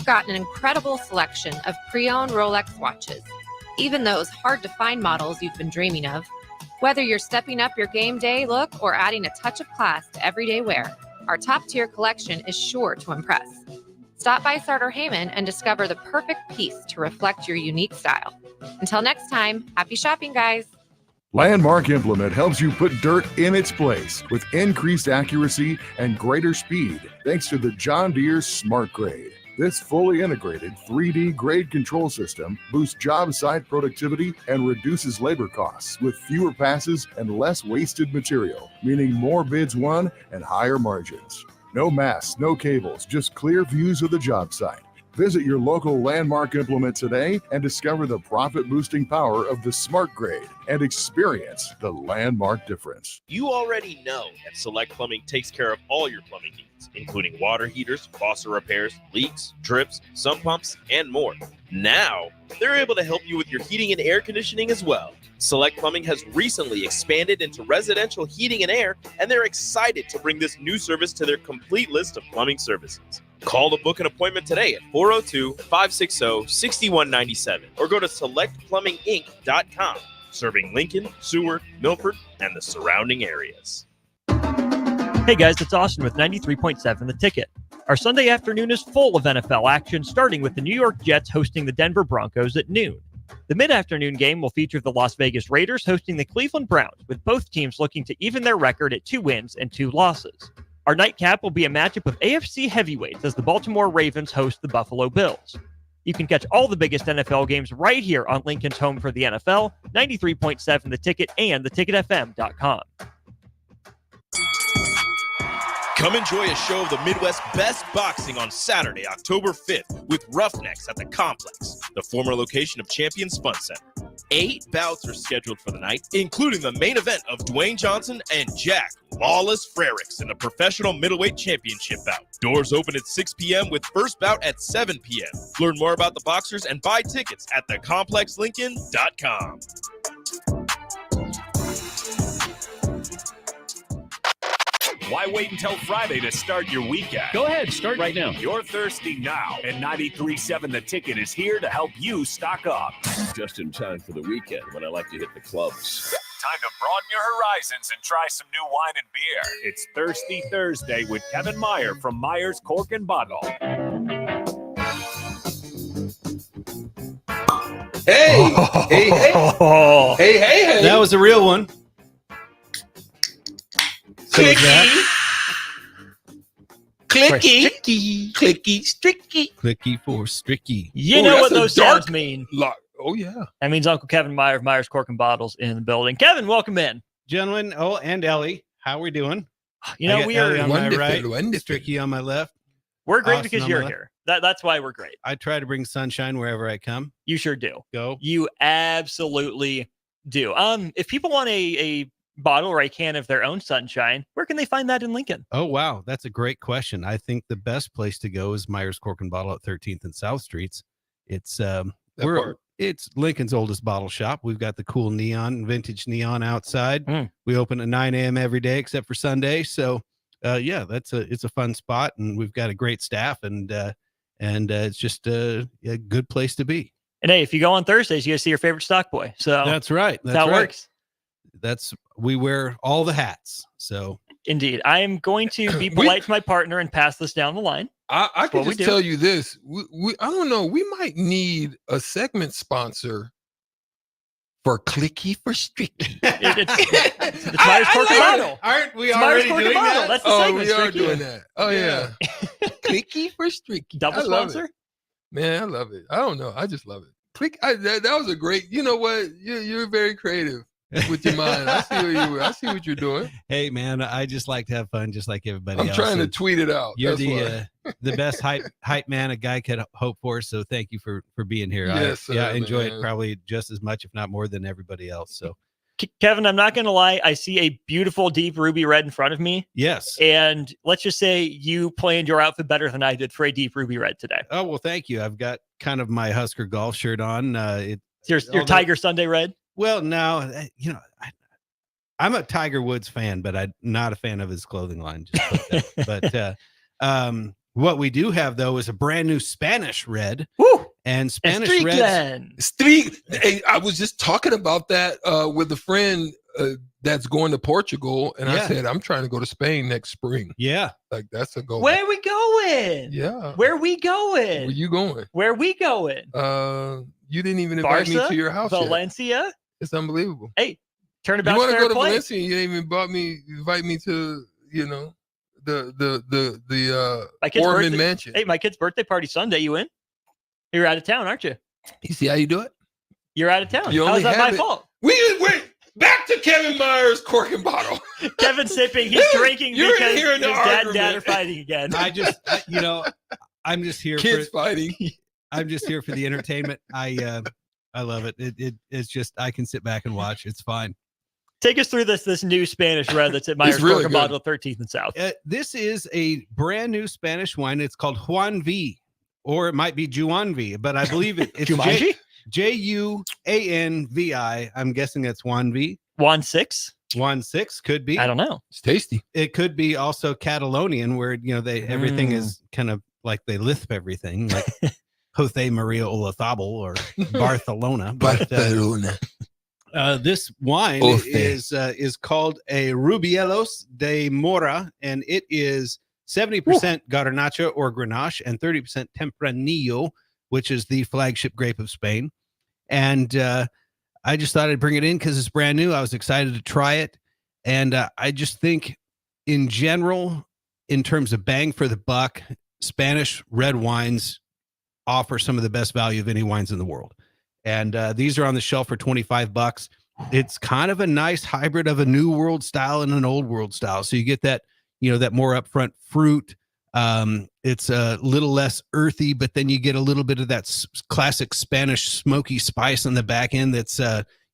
got an incredible selection of pre-owned Rolex watches, even those hard-to-find models you've been dreaming of. Whether you're stepping up your game day look or adding a touch of class to everyday wear, our top-tier collection is sure to impress. Stop by Sartor Heyman and discover the perfect piece to reflect your unique style. Until next time, happy shopping, guys. Landmark Implement helps you put dirt in its place with increased accuracy and greater speed thanks to the John Deere Smart Grade. This fully integrated 3D grade control system boosts job site productivity and reduces labor costs with fewer passes and less wasted material, meaning more bids won and higher margins. No masts, no cables, just clear views of the job site. Visit your local Landmark Implement today and discover the profit-boosting power of the Smart Grade and experience the Landmark difference. You already know that Select Plumbing takes care of all your plumbing needs, including water heaters, faucet repairs, leaks, drips, sump pumps, and more. Now, they're able to help you with your heating and air conditioning as well. Select Plumbing has recently expanded into residential heating and air, and they're excited to bring this new service to their complete list of plumbing services. Call to book an appointment today at 402-560-6197 or go to selectplumbinginc.com, serving Lincoln, Seward, Milford, and the surrounding areas. Hey guys, it's Austin with 93.7 The Ticket. Our Sunday afternoon is full of NFL action, starting with the New York Jets hosting the Denver Broncos at noon. The mid-afternoon game will feature the Las Vegas Raiders hosting the Cleveland Browns, with both teams looking to even their record at 2 wins and 2 losses. Our nightcap will be a matchup of AFC heavyweights as the Baltimore Ravens host the Buffalo Bills. You can catch all the biggest NFL games right here on Lincoln's home for the NFL, 93.7 The Ticket and theticketfm.com. Come enjoy a show of the Midwest's best boxing on Saturday, October 5th with Roughnecks at the Complex, the former location of Champions Fun Center. 8 bouts are scheduled for the night, including the main event of Dwayne Johnson and Jack Lawless Frericks in the Professional Middleweight Championship bout. Doors open at 6 p.m. with first bout at 7 p.m. Learn more about the boxers and buy tickets at thecomplexlincoln.com. Why wait until Friday to start your weekend? Go ahead, start right now. You're thirsty now, and 93.7 The Ticket is here to help you stock up. Just in time for the weekend when I like to hit the clubs. Time to broaden your horizons and try some new wine and beer. It's Thirsty Thursday with Kevin Meyer from Meyer's Cork and Bottle. Hey, hey, hey, hey. That was a real one. Clicky. Clicky. Clicky. Stricky. Clicky for Stricky. You know what those sounds mean. Oh, yeah. That means Uncle Kevin Meyer of Meyer's Cork and Bottles in the building. Kevin, welcome in. Gentlemen, and Ellie, how are we doing? You know, we are on my right, wonderful. Stricky on my left. We're great Austin because on you're my here. That's why we're great. I try to bring sunshine wherever I come. You sure do. Go. You absolutely do. If people want a bottle or a can of their own sunshine, where can they find that in Lincoln? Oh, wow. That's a great question. I think the best place to go is Meyer's Cork and Bottle at 13th and South Streets. It's it's Lincoln's oldest bottle shop. We've got the cool vintage neon outside. We open at 9 a.m. every day except for Sunday. So yeah, it's a fun spot, and we've got a great staff, and it's just a good place to be. And hey, if you go on Thursdays, you get to see your favorite stock boy. So that's right. That's how it works. We wear all the hats. So indeed, I am going to be polite to my partner and pass this down the line. I can just tell you this. We I don't know. We might need a segment sponsor for Clicky for Stricky. It's Meyer's Cork and Bottle. Aren't we already doing that? That's the segment. We are doing that. Oh yeah. Clicky for Stricky. Double sponsor. Man, I love it. I don't know. I just love it. That was a great. You know what? You're very creative with your mind. I see what you're doing. Hey man, I just like to have fun, just like everybody else. I'm trying to tweet it out. You're the best hype man a guy could hope for. So thank you for being here. Yes, I enjoy it probably just as much, if not more, than everybody else. So Kevin, I'm not going to lie. I see a beautiful deep ruby red in front of me. Yes. And let's just say you planned your outfit better than I did for a deep ruby red today. Oh, well, thank you. I've got kind of my Husker golf shirt on. Your Tiger Sunday red? Well, no, I'm a Tiger Woods fan, but I'm not a fan of his clothing line. Just like that. But What we do have, though, is a brand new Spanish red. Woo! And Spanish Street reds. Glen. Hey, I was just talking about that with a friend that's going to Portugal, and I said I'm trying to go to Spain next spring. Yeah, like that's a goal. Where we going? Yeah, where we going? Where you going? Where we going? You didn't even invite me to your house. Valencia. Yet. It's unbelievable. Hey, turnabout. You want to go to Valencia? You didn't even invite me to the Foreman mansion. Hey, my kid's birthday party Sunday. You in? You're out of town, aren't you? You see how you do it? You're out of town. How's that my fault? Wait. Back to Kevin Myers' cork and bottle. Kevin sipping. He's drinking because his dad and dad are fighting again. I'm just here. Kids fighting. I'm just here for the entertainment. I love it. It's just I can sit back and watch. It's fine. Take us through this new Spanish red that's at Myers really Cork and Bottle 13th and South. This is a brand new Spanish wine. It's called Juan V, or it might be Juan V, but I believe it's Jumanji? Juanvi. I'm guessing that's Juan V. Juan 6? Juan 6 could be. I don't know. It's tasty. It could be also Catalonian, where everything is kind of like they lisp everything, like Jose Maria Olazabal or Barcelona. Barcelona. This wine is called a Rubielos de Mora, and it is 70% Garnacha or Grenache and 30% Tempranillo, which is the flagship grape of Spain. And I just thought I'd bring it in because it's brand new. I was excited to try it. And I just think in general, in terms of bang for the buck, Spanish red wines offer some of the best value of any wines in the world. And these are on the shelf for $25. It's kind of a nice hybrid of a new world style and an old world style. So you get that, that more upfront fruit. It's a little less earthy, but then you get a little bit of that classic Spanish smoky spice on the back end. That's,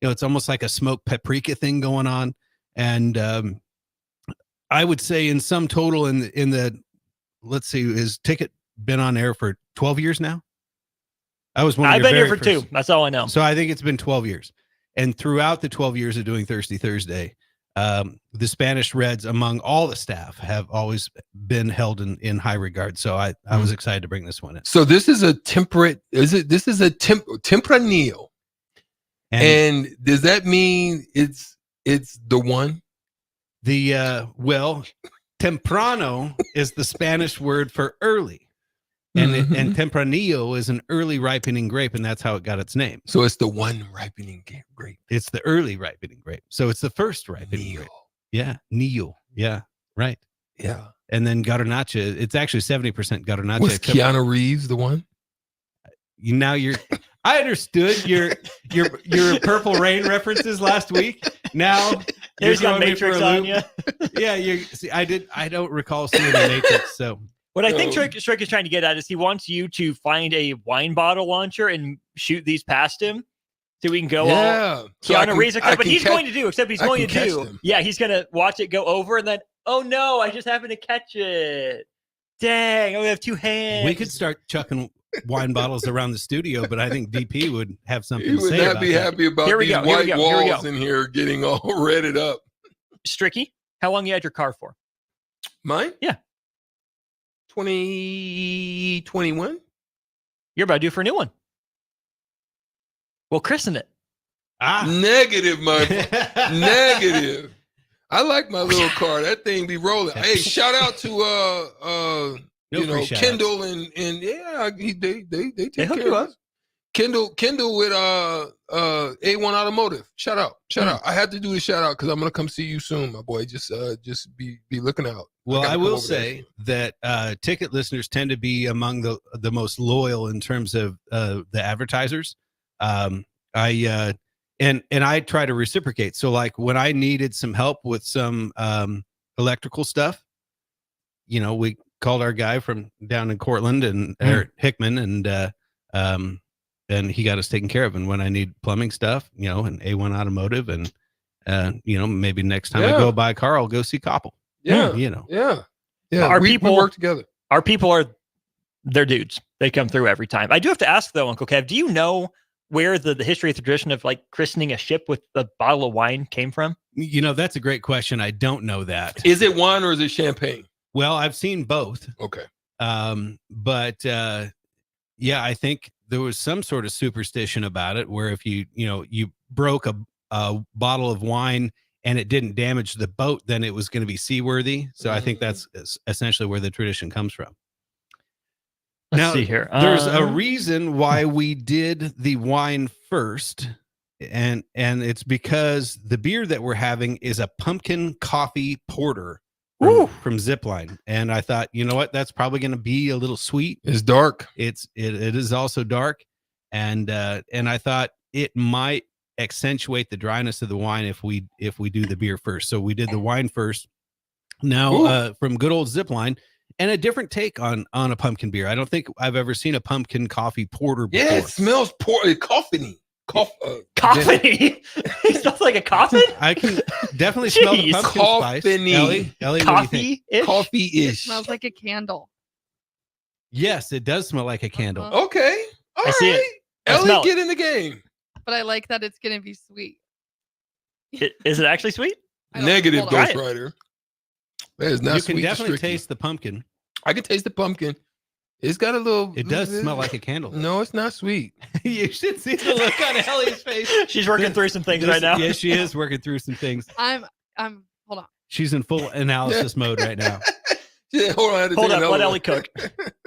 it's almost like a smoked paprika thing going on. And I would say in sum total in the, let's see, is Ticket been on air for 12 years now? I've been here for 2. That's all I know. So I think it's been 12 years. And throughout the 12 years of doing Thirsty Thursday, the Spanish Reds among all the staff have always been held in high regard. So I was excited to bring this one in. So this is a temperate, this is a Tempranillo. And does that mean it's the one? Temprano is the Spanish word for early. And Tempranillo is an early ripening grape, and that's how it got its name. So it's the one ripening grape. It's the early ripening grape. So it's the first ripening grape. Yeah, Nillo. Yeah, right. Yeah. And then Garnacha, it's actually 70% Garnacha. Was Keanu Reeves the one? I understood your Purple Rain references last week. Now there's got Matrix on you. Yeah, I don't recall seeing the Matrix, so. What I think Strick is trying to get at is he wants you to find a wine bottle launcher and shoot these past him so we can go all Keanu Reeves. But he's going to do, except he's going to do. Them. Yeah, he's going to watch it go over and then, oh no, I just happened to catch it. Dang, I only have 2 hands. We could start chucking wine bottles around the studio, but I think DP would have something to say about that. He would not be happy about these white walls in here getting all redded up. Stricky, how long you had your car for? Mine? Yeah. 2021. You're about due for a new one. We'll christen it. Negative, negative. I like my little car. That thing be rolling. Hey, shout out to Kendall and they take care of us. Kendall with A1 Automotive. Shout out. I had to do the shout out because I'm gonna come see you soon, my boy. Just be looking out. Well, I will say that Ticket listeners tend to be among the most loyal in terms of the advertisers. And I try to reciprocate. So like when I needed some help with some electrical stuff, we called our guy from down in Cortland and Eric Hickman and he got us taken care of. And when I need plumbing stuff, and A1 Automotive and maybe next time I go buy a car, I'll go see Koppel. Yeah. We work together. Our people they're dudes. They come through every time. I do have to ask though, Uncle Kev, do you know where the history of the tradition of like christening a ship with a bottle of wine came from? That's a great question. I don't know that. Is it wine or is it champagne? Well, I've seen both. Okay. Yeah, I think there was some sort of superstition about it where if you broke a bottle of wine and it didn't damage the boat, then it was going to be seaworthy. So I think that's essentially where the tradition comes from. Let's see here. There's a reason why we did the wine first, and it's because the beer that we're having is a pumpkin coffee porter from Zipline, and I thought, you know what, that's probably going to be a little sweet. It's dark. It is also dark, and I thought it might accentuate the dryness of the wine if we do the beer first. So we did the wine first. Now from good old Zipline. And a different take on a pumpkin beer. I don't think I've ever seen a pumpkin coffee porter before. Yeah, it smells coffee-y. Coffee? It smells like a coffin? I can definitely smell the pumpkin spice. Ellie, coffee-ish? Coffee-ish. It smells like a candle. Yes, it does smell like a candle. Okay. All I see right. it. Ellie, get in the game. But I like that it's going to be sweet. Is it actually sweet? Negative, Ghost Rider. That is not you sweet. can definitely taste the pumpkin. I can taste the pumpkin. It's got a little. It does smell like a candle. No, it's not sweet. You should see the look on Ellie's face. She's working through some things right now. Yes, she is working through some things. I'm hold on. She's in full analysis mode right now. Yeah, hold on. Let Ellie cook.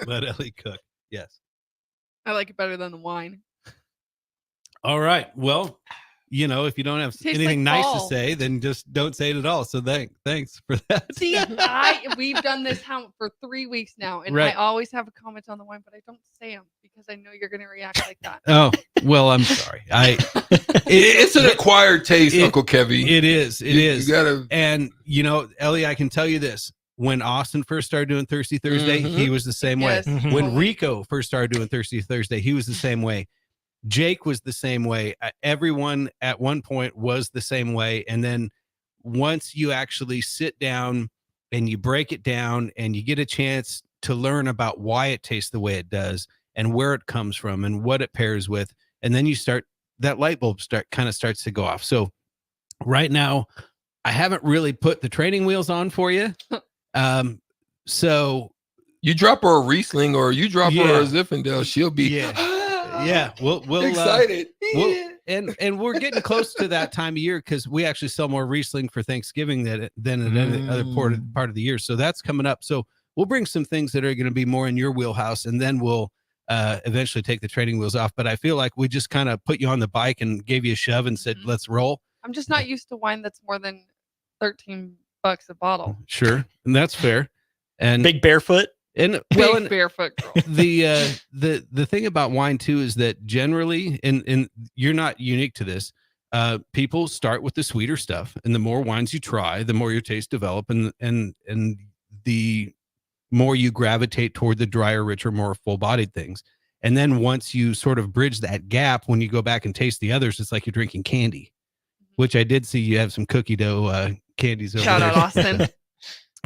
Let Ellie cook. Yes. I like it better than the wine. All right. Well, if you don't have anything nice to say, then just don't say it at all. So thanks for that. See, we've done this for 3 weeks now, and I always have a comment on the wine, but I don't say them because I know you're going to react like that. Oh, well, I'm sorry. It's an acquired taste, Uncle Kevy. It is. It is. You gotta. And Ellie, I can tell you this: when Austin first started doing Thirsty Thursday, he was the same way. When Rico first started doing Thirsty Thursday, he was the same way. Jake was the same way. Everyone at one point was the same way. And then once you actually sit down and you break it down and you get a chance to learn about why it tastes the way it does and where it comes from and what it pairs with, and then that light bulb starts to go off. So right now, I haven't really put the training wheels on for you. So you drop her a Riesling or you drop her a Zinfandel, she'll be we'll excited. And we're getting close to that time of year because we actually sell more Riesling for Thanksgiving than at any other part of the year. So that's coming up. So we'll bring some things that are going to be more in your wheelhouse, and then we'll eventually take the training wheels off. But I feel like we just kind of put you on the bike and gave you a shove and said, let's roll. I'm just not used to wine that's more than $13 a bottle. Sure. And that's fair. And big barefoot. And barefoot girl. The thing about wine too is that generally, and you're not unique to this, people start with the sweeter stuff, and the more wines you try, the more your taste develop, and the more you gravitate toward the drier, richer, more full-bodied things. And then once you sort of bridge that gap, when you go back and taste the others, it's like you're drinking candy, which I did see you have some cookie dough candies over Shout there. out Austin.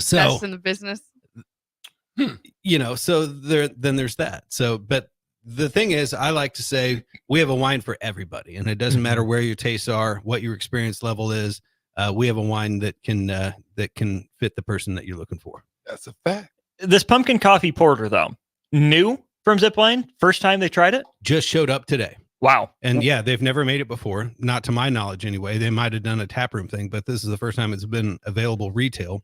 So best in the business. So then there's that. So, but the thing is, I like to say we have a wine for everybody, and it doesn't matter where your tastes are, what your experience level is. We have a wine that can fit the person that you're looking for. That's a fact. This pumpkin coffee porter, though, new from Zipline, first time they tried it, just showed up today. Wow. And yeah, they've never made it before, not to my knowledge anyway. They might have done a taproom thing, but this is the first time it's been available retail.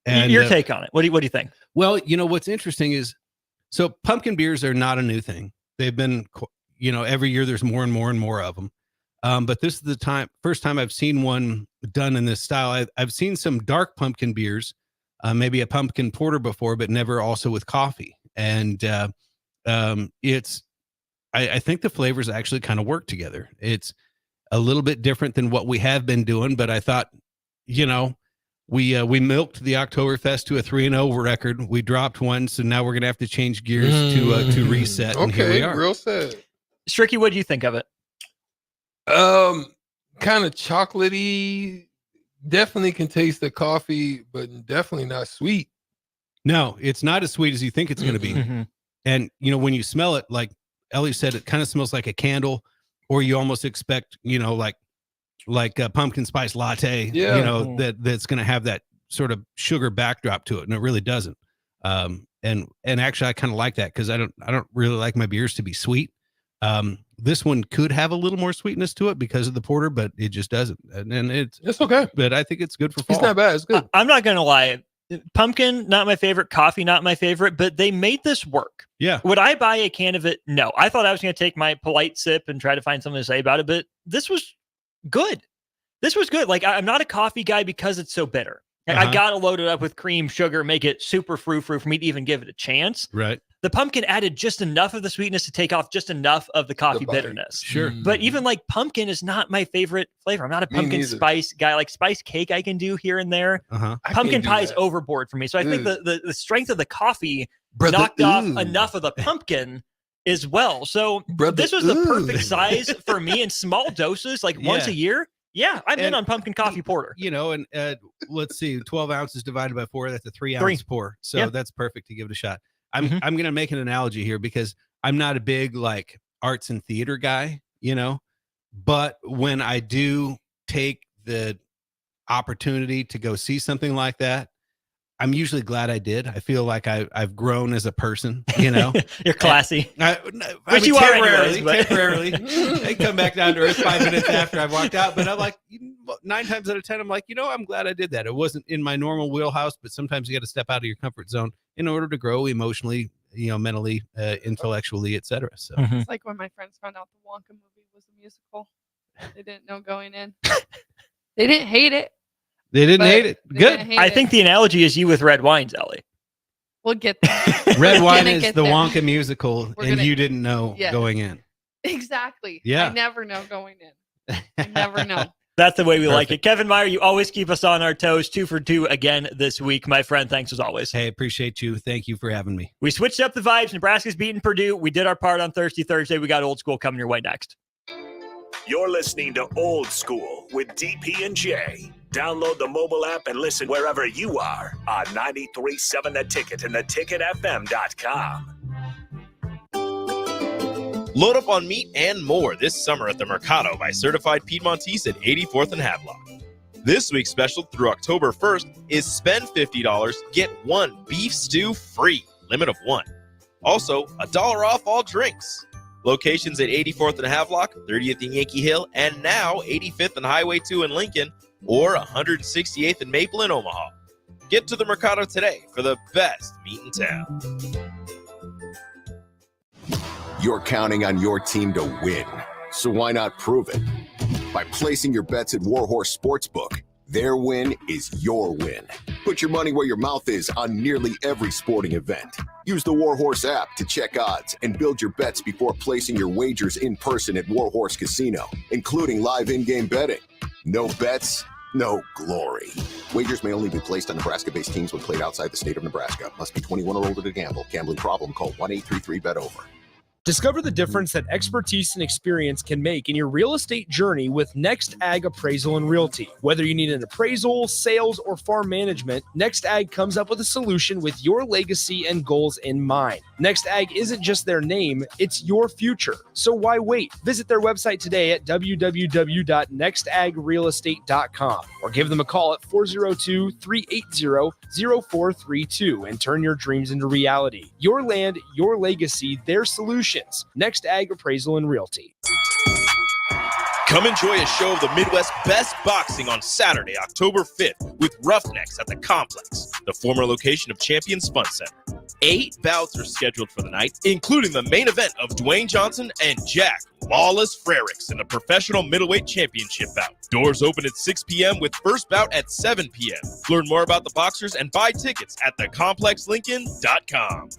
And your take on it? What do you think? Well, what's interesting is, so pumpkin beers are not a new thing. They've been, every year there's more and more and more of them. But this is the first time I've seen one done in this style. I've seen some dark pumpkin beers, maybe a pumpkin porter before, but never also with coffee. And I think the flavors actually kind of work together. It's a little bit different than what we have been doing, but I thought, we milked the Oktoberfest to a 3-0 record. We dropped one, so now we're gonna have to change gears to reset. And here we are. Real sad. Stricky, what do you think of it? Kind of chocolatey. Definitely can taste the coffee, but definitely not sweet. No, it's not as sweet as you think it's gonna be. And when you smell it, like Ellie said, it kind of smells like a candle, or you almost expect, like a pumpkin spice latte, that's going to have that sort of sugar backdrop to it, and it really doesn't. And actually, I kind of like that because I don't really like my beers to be sweet. This one could have a little more sweetness to it because of the porter, but it just doesn't. And it's okay. But I think it's good for fall. It's not bad. It's good. I'm not gonna lie. Pumpkin, not my favorite. Coffee, not my favorite. But they made this work. Yeah. Would I buy a can of it? No. I thought I was going to take my polite sip and try to find something to say about it. But this was good. This was good. Like, I'm not a coffee guy because it's so bitter. I got to load it up with cream, sugar, make it super frou-frou for me to even give it a chance. Right. The pumpkin added just enough of the sweetness to take off just enough of the coffee bitterness. Sure. But even like pumpkin is not my favorite flavor. I'm not a pumpkin spice guy. Like spice cake I can do here and there. Pumpkin pie is overboard for me. So I think the strength of the coffee knocked off enough of the pumpkin as well. So this was the perfect size for me in small doses, like once a year. Yeah, I'm in on pumpkin coffee porter. You know, and let's see, 12 ounces divided by 4, that's a 3-ounce pour. So that's perfect to give it a shot. I'm going to make an analogy here because I'm not a big like arts and theater guy, you know, but when I do take the opportunity to go see something like that, I'm usually glad I did. I feel like I've grown as a person, you know. You're classy. Which you are temporarily. I come back down to earth 5 minutes after I've walked out, but I'm like 9 times out of 10, I'm like, you know, I'm glad I did that. It wasn't in my normal wheelhouse, but sometimes you got to step out of your comfort zone in order to grow emotionally, you know, mentally, intellectually, etc. So it's like when my friends found out the Wonka movie was a musical. They didn't know going in. They didn't hate it. They didn't hate it. Good. I think the analogy is you with red wines, Ellie. We'll get there. Red wine is the Wonka musical, and you didn't know going in. Exactly. Yeah. I never know going in. I never know. That's the way we like it. Kevin Meyer, you always keep us on our toes. 2 for 2 again this week, my friend. Thanks as always. Hey, appreciate you. Thank you for having me. We switched up the vibes. Nebraska's beating Purdue. We did our part on Thursday. We got Old School coming your way next. You're listening to Old School with DP and J. Download the mobile app and listen wherever you are on 93.7 The Ticket and theticketfm.com. Load up on meat and more this summer at the Mercado by Certified Piedmontese at 84th and Havelock. This week's special through October 1st is spend $50, get 1 beef stew free, limit of 1. Also, $1 off all drinks. Locations at 84th and Havelock, 30th and Yankee Hill, and now 85th and Highway 2 in Lincoln, or 168th and Maple in Omaha. Get to the Mercado today for the best meat in town. You're counting on your team to win, so why not prove it? By placing your bets at Warhorse Sportsbook. Their win is your win. Put your money where your mouth is on nearly every sporting event. Use the Warhorse app to check odds and build your bets before placing your wagers in person at Warhorse Casino, including live in-game betting. No bets, no glory. Wagers may only be placed on Nebraska-based teams when played outside the state of Nebraska. Must be 21 or older to gamble. Gambling problem? Call 1-833-BET-OVER. Discover the difference that expertise and experience can make in your real estate journey with Next Ag Appraisal and Realty. Whether you need an appraisal, sales, or farm management, Next Ag comes up with a solution with your legacy and goals in mind. Next Ag isn't just their name, it's your future. So why wait? Visit their website today at www.nextagrealestate.com or give them a call at 402-380-0432 and turn your dreams into reality. Your land, your legacy, their solutions. Next Ag Appraisal and Realty. Come enjoy a show of the Midwest best boxing on Saturday, October 5th with Roughnecks at the Complex, the former location of Champions Fun Center. 8 bouts are scheduled for the night, including the main event of Dwayne Johnson and Jack Lawless Frericks in the professional middleweight championship bout. Doors open at 6 p.m. with first bout at 7 p.m. Learn more about the boxers and buy tickets at thecomplexlincoln.com.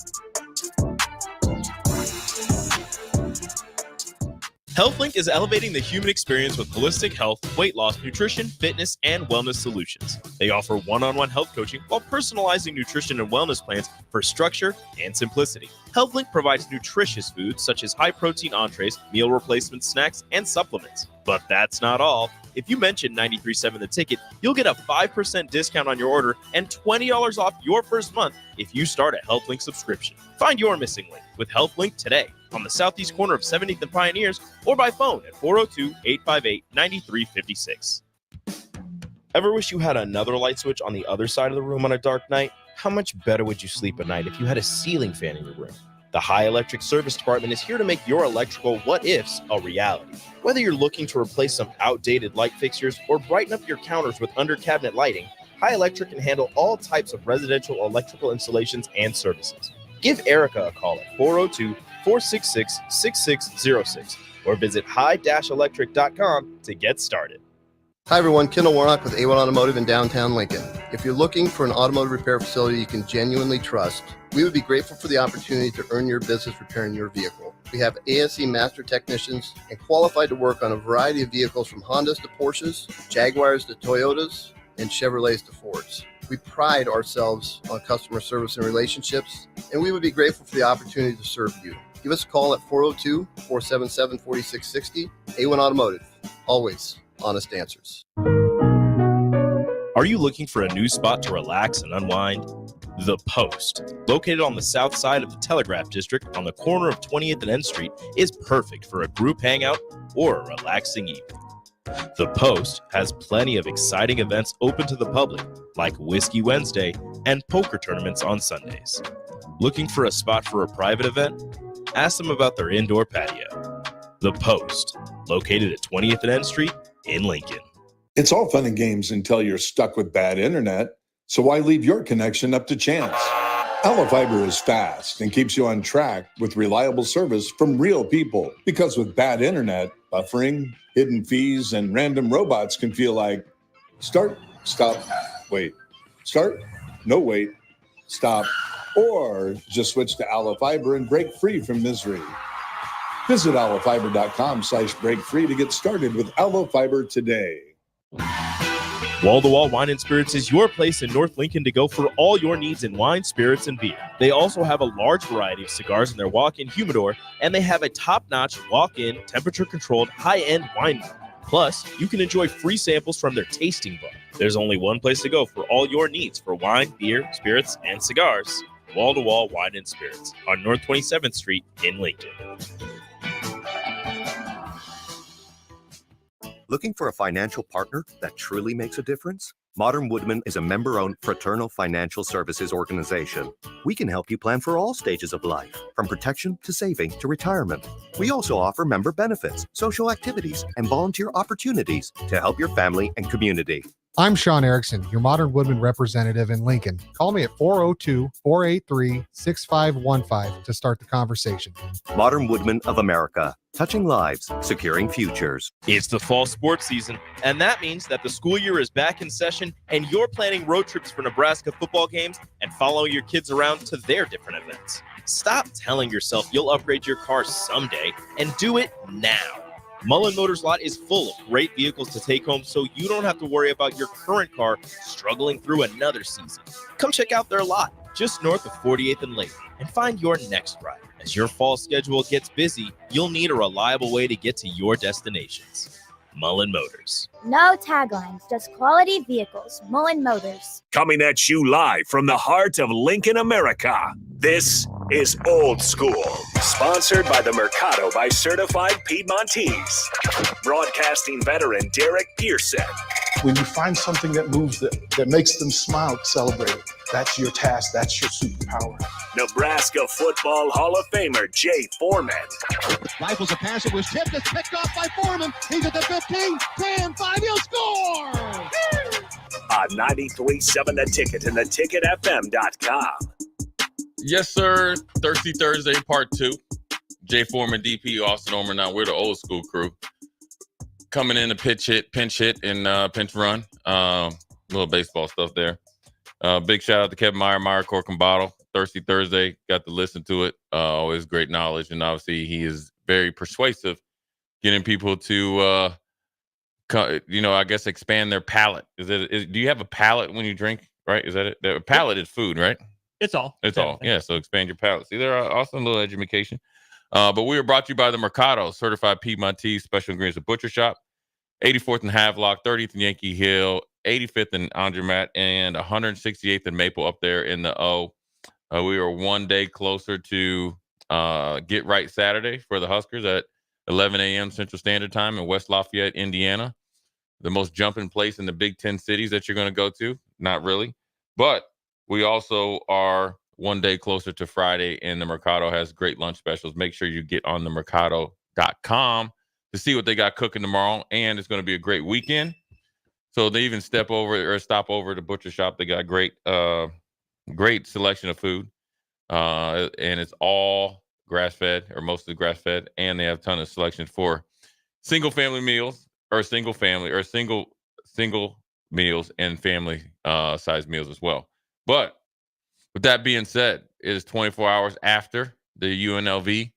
HealthLink is elevating the human experience with holistic health, weight loss, nutrition, fitness, and wellness solutions. They offer one-on-one health coaching while personalizing nutrition and wellness plans for structure and simplicity. HealthLink provides nutritious foods such as high-protein entrees, meal replacement snacks, and supplements. But that's not all. If you mention 93.7 The Ticket, you'll get a 5% discount on your order and $20 off your first month if you start a HealthLink subscription. Find your missing link with HealthLink today on the southeast corner of 70th and Pioneers or by phone at 402-858-9356. Ever wish you had another light switch on the other side of the room on a dark night? How much better would you sleep at night if you had a ceiling fan in your room? The High Electric Service Department is here to make your electrical what-ifs a reality. Whether you're looking to replace some outdated light fixtures or brighten up your counters with under-cabinet lighting, High Electric can handle all types of residential electrical installations and services. Give Erica a call at 402-466-6606 or visit high-electric.com to get started. Hi everyone, Kendall Warnock with A1 Automotive in downtown Lincoln. If you're looking for an automotive repair facility you can genuinely trust, we would be grateful for the opportunity to earn your business repairing your vehicle. We have ASE master technicians and qualified to work on a variety of vehicles from Hondas to Porsches, Jaguars to Toyotas, and Chevrolets to Fords. We pride ourselves on customer service and relationships, and we would be grateful for the opportunity to serve you. Give us a call at 402-477-4660. A1 Automotive, always honest answers. Are you looking for a new spot to relax and unwind? The Post, located on the south side of the Telegraph District on the corner of 20th and N Street, is perfect for a group hangout or a relaxing evening. The Post has plenty of exciting events open to the public, like Whiskey Wednesday and poker tournaments on Sundays. Looking for a spot for a private event? Ask them about their indoor patio. The Post, located at 20th and N Street in Lincoln. It's all fun and games until you're stuck with bad internet, so why leave your connection up to chance? AlloFiber is fast and keeps you on track with reliable service from real people. Because with bad internet, buffering, hidden fees, and random robots can feel like start, stop, wait, start, no wait, stop, or just switch to AlloFiber and break free from misery. Visit allofiber.com/break free to get started with AlloFiber today. Wall-to-Wall Wine and Spirits is your place in North Lincoln to go for all your needs in wine, spirits, and beer. They also have a large variety of cigars in their walk-in humidor, and they have a top-notch walk-in, temperature-controlled, high-end wine bar. Plus, you can enjoy free samples from their tasting bar. There's only one place to go for all your needs for wine, beer, spirits, and cigars. Wall-to-Wall Wine and Spirits on North 27th Street in Lincoln. Looking for a financial partner that truly makes a difference? Modern Woodman is a member-owned fraternal financial services organization. We can help you plan for all stages of life, from protection to saving to retirement. We also offer member benefits, social activities, and volunteer opportunities to help your family and community. I'm Sean Erickson, your Modern Woodman representative in Lincoln. Call me at 402-483-6515 to start the conversation. Modern Woodman of America, touching lives, securing futures. It's the fall sports season, and that means that the school year is back in session and you're planning road trips for Nebraska football games and following your kids around to their different events. Stop telling yourself you'll upgrade your car someday and do it now. Mullen Motors lot is full of great vehicles to take home so you don't have to worry about your current car struggling through another season. Come check out their lot just north of 48th and Lake and find your next ride. As your fall schedule gets busy, you'll need a reliable way to get to your destinations. Mullen Motors. No taglines, just quality vehicles. Mullen Motors. Coming at you live from the heart of Lincoln, America. This is Old School, sponsored by the Mercado by Certified Piedmontese. Broadcasting veteran Derek Pearson. When you find something that moves them, that makes them smile, celebrate it. That's your task. That's your superpower. Nebraska Football Hall of Famer Jay Foreman. Rifles a pass. It was tipped. It's picked off by Foreman. He's at the 15, 10, 5. He'll score! On 93.7 The Ticket and theticketfm.com. Yes, sir. Thirsty Thursday, part 2. Jay Foreman, DP, Austin Orman. Now we're the old school crew. Coming in to pinch hit, and pinch run. Little baseball stuff there. Big shout out to Kevin Meyer, Cork and Bottle. Thirsty Thursday, got to listen to it. Always great knowledge, and obviously he is very persuasive, getting people to, I guess expand their palate. Do you have a palate when you drink? Right? Is that it? A palate is food, right? It's all. It's all. Yeah. So expand your palate. See, there are also a little education. But we are brought to you by the Mercado, Certified Piedmontese Special Ingredients and Butcher Shop, 84th and Havelock, 30th and Yankee Hill, 85th and Andermatt, and 168th and Maple up there in the O. We are one day closer to Get Right Saturday for the Huskers at 11 a.m. Central Standard Time in West Lafayette, Indiana. The most jumping place in the Big Ten cities that you're going to go to. Not really. But we also are one day closer to Friday, and the Mercado has great lunch specials. Make sure you get on the mercado.com to see what they got cooking tomorrow, and it's going to be a great weekend. So they even stop over the butcher shop. They got great selection of food, and it's all grass-fed, or mostly grass-fed, and they have a ton of selection for single meals and family size meals as well. But with that being said, it is 24 hours after the UNLV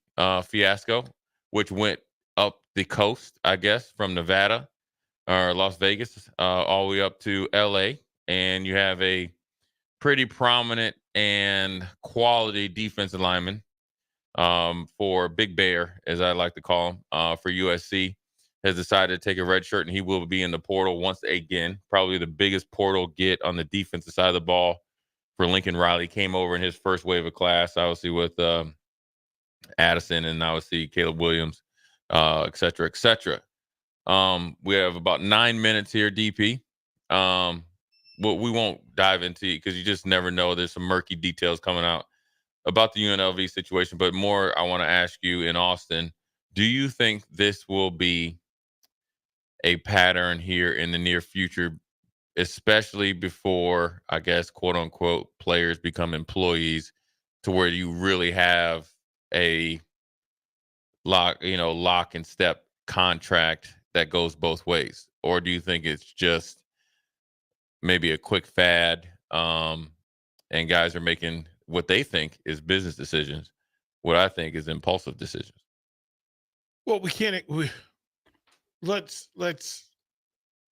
fiasco, which went up the coast, I guess, from Nevada or Las Vegas all the way up to LA. And you have a pretty prominent and quality defensive lineman for Big Bear, as I like to call him, for USC, has decided to take a red shirt, and he will be in the portal once again. Probably the biggest portal get on the defensive side of the ball for Lincoln Riley. Came over in his first wave of class, obviously with Addison and obviously Caleb Williams, et cetera, et cetera. We have about 9 minutes here, DP. Well, we won't dive into it because you just never know. There's some murky details coming out about the UNLV situation, but more I want to ask you in Austin, do you think this will be a pattern here in the near future, especially before, I guess, quote unquote, players become employees, to where you really have a lock and step contract that goes both ways? Or do you think it's just maybe a quick fad, and guys are making what they think is business decisions, what I think is impulsive decisions? Well, let's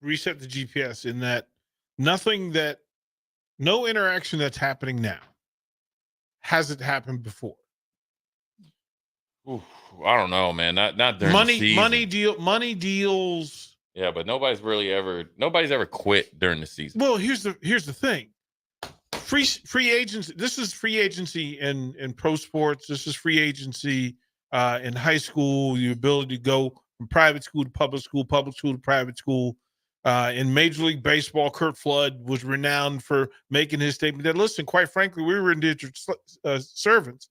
reset the GPS in that no interaction that's happening now hasn't happened before. Ooh, I don't know, man. Not during the season. Money deals. Yeah, but nobody's ever quit during the season. Well, here's the thing. Free agency. This is free agency in pro sports. This is free agency in high school. Your ability to go from private school to public school to private school. In Major League Baseball, Curt Flood was renowned for making his statement that, listen, quite frankly, we were indentured servants,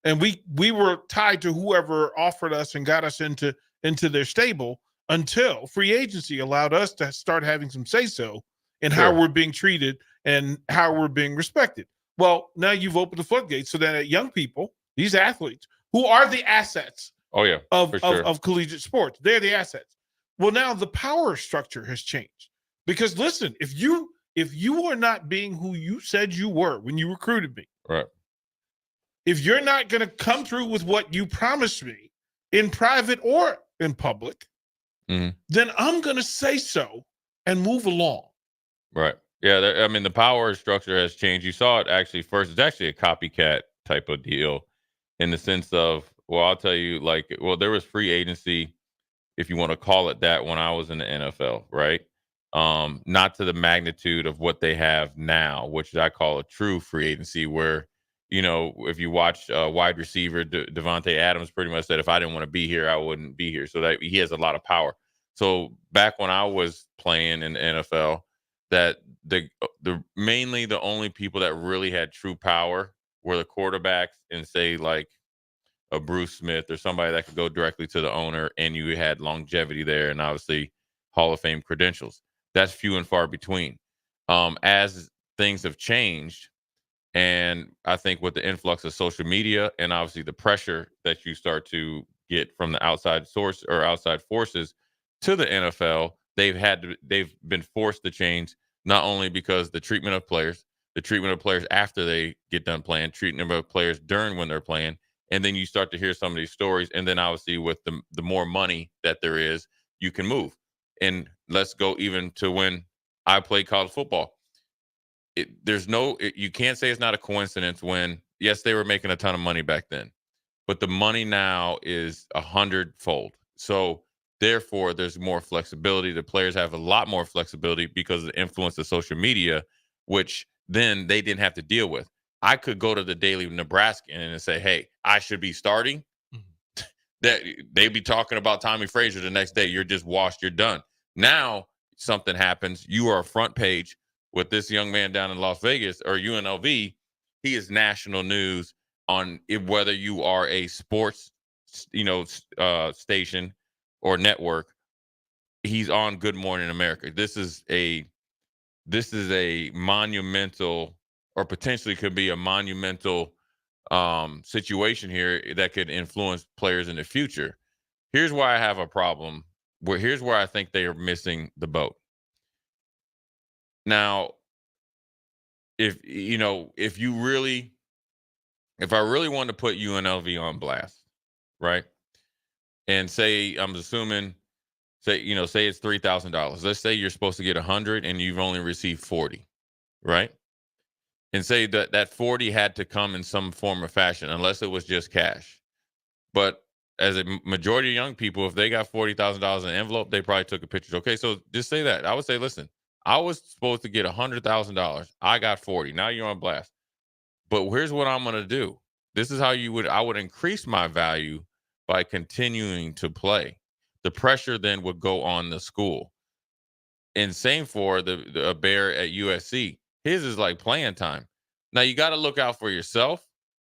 and we were tied to whoever offered us and got us into their stable until free agency allowed us to start having some say-so in how we're being treated and how we're being respected. Well, now you've opened the floodgates so that young people, these athletes, who are the assets of collegiate sports, they're the assets. Well, now the power structure has changed. Because listen, if you are not being who you said you were when you recruited me, right? If you're not going to come through with what you promised me in private or in public, then I'm going to say so and move along. Right. Yeah. I mean, the power structure has changed. You saw it actually first. It's actually a copycat type of deal in the sense of, well, I'll tell you, there was free agency, if you want to call it that, when I was in the NFL, right? Not to the magnitude of what they have now, which I call a true free agency, where, if you watch wide receiver Devontae Adams pretty much said, if I didn't want to be here, I wouldn't be here. So that he has a lot of power. So back when I was playing in the NFL, that mainly the only people that really had true power were the quarterbacks, and say like a Bruce Smith or somebody that could go directly to the owner, and you had longevity there and obviously Hall of Fame credentials. That's few and far between. As things have changed, and I think with the influx of social media and obviously the pressure that you start to get from the outside source or outside forces to the NFL, they've been forced to change, not only because the treatment of players after they get done playing, treatment of players during when they're playing. And then you start to hear some of these stories. And then obviously with the more money that there is, you can move. And let's go even to when I played college football. You can't say it's not a coincidence when, yes, they were making a ton of money back then, but the money now is 100-fold. So therefore, there's more flexibility. The players have a lot more flexibility because of the influence of social media, which then they didn't have to deal with. I could go to the Daily Nebraska and say, hey, I should be starting. That they'd be talking about Tommy Frazier the next day. You're just washed. You're done. Now something happens. You are front page with this young man down in Las Vegas or UNLV, he is national news on whether you are a sports, station or network. He's on Good Morning America. This is a monumental, or potentially could be a monumental situation here that could influence players in the future. Here's why I have a problem. Here's where I think they are missing the boat. Now, if I really want to put UNLV on blast, right? And say it's $3,000. Let's say you're supposed to get 100 and you've only received 40, right? And say that 40 had to come in some form or fashion, unless it was just cash. But as a majority of young people, if they got $40,000 in an envelope, they probably took a picture. Okay, so just say that. I would say, listen, I was supposed to get $100,000. I got 40. Now you're on blast. But here's what I'm going to do. This is how I would increase my value by continuing to play. The pressure then would go on the school. And same for the Bear at USC. His is like playing time. Now you got to look out for yourself,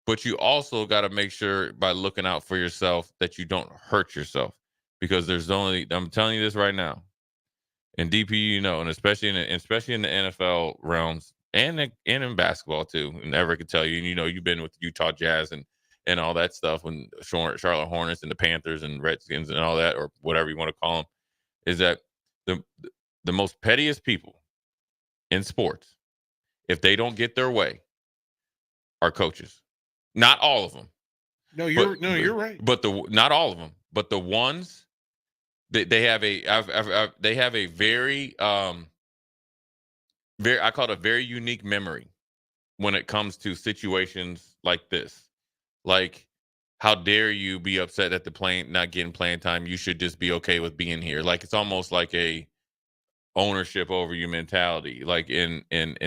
but you also got to make sure by looking out for yourself that you don't hurt yourself, because I'm telling you this right now, in DP, and especially in the NFL realms and in basketball too. And Everett could tell you, you've been with Utah Jazz and all that stuff, when Charlotte Hornets and the Panthers and Redskins and all that, or whatever you want to call them, is that the most pettiest people in sports, if they don't get their way, are coaches. Not all of them. You're right. But not all of them. But the ones that they have a very I call it a very unique memory when it comes to situations like this. Like, how dare you be upset at the not getting playing time? You should just be okay with being here. Like, it's almost like a ownership over you mentality, like in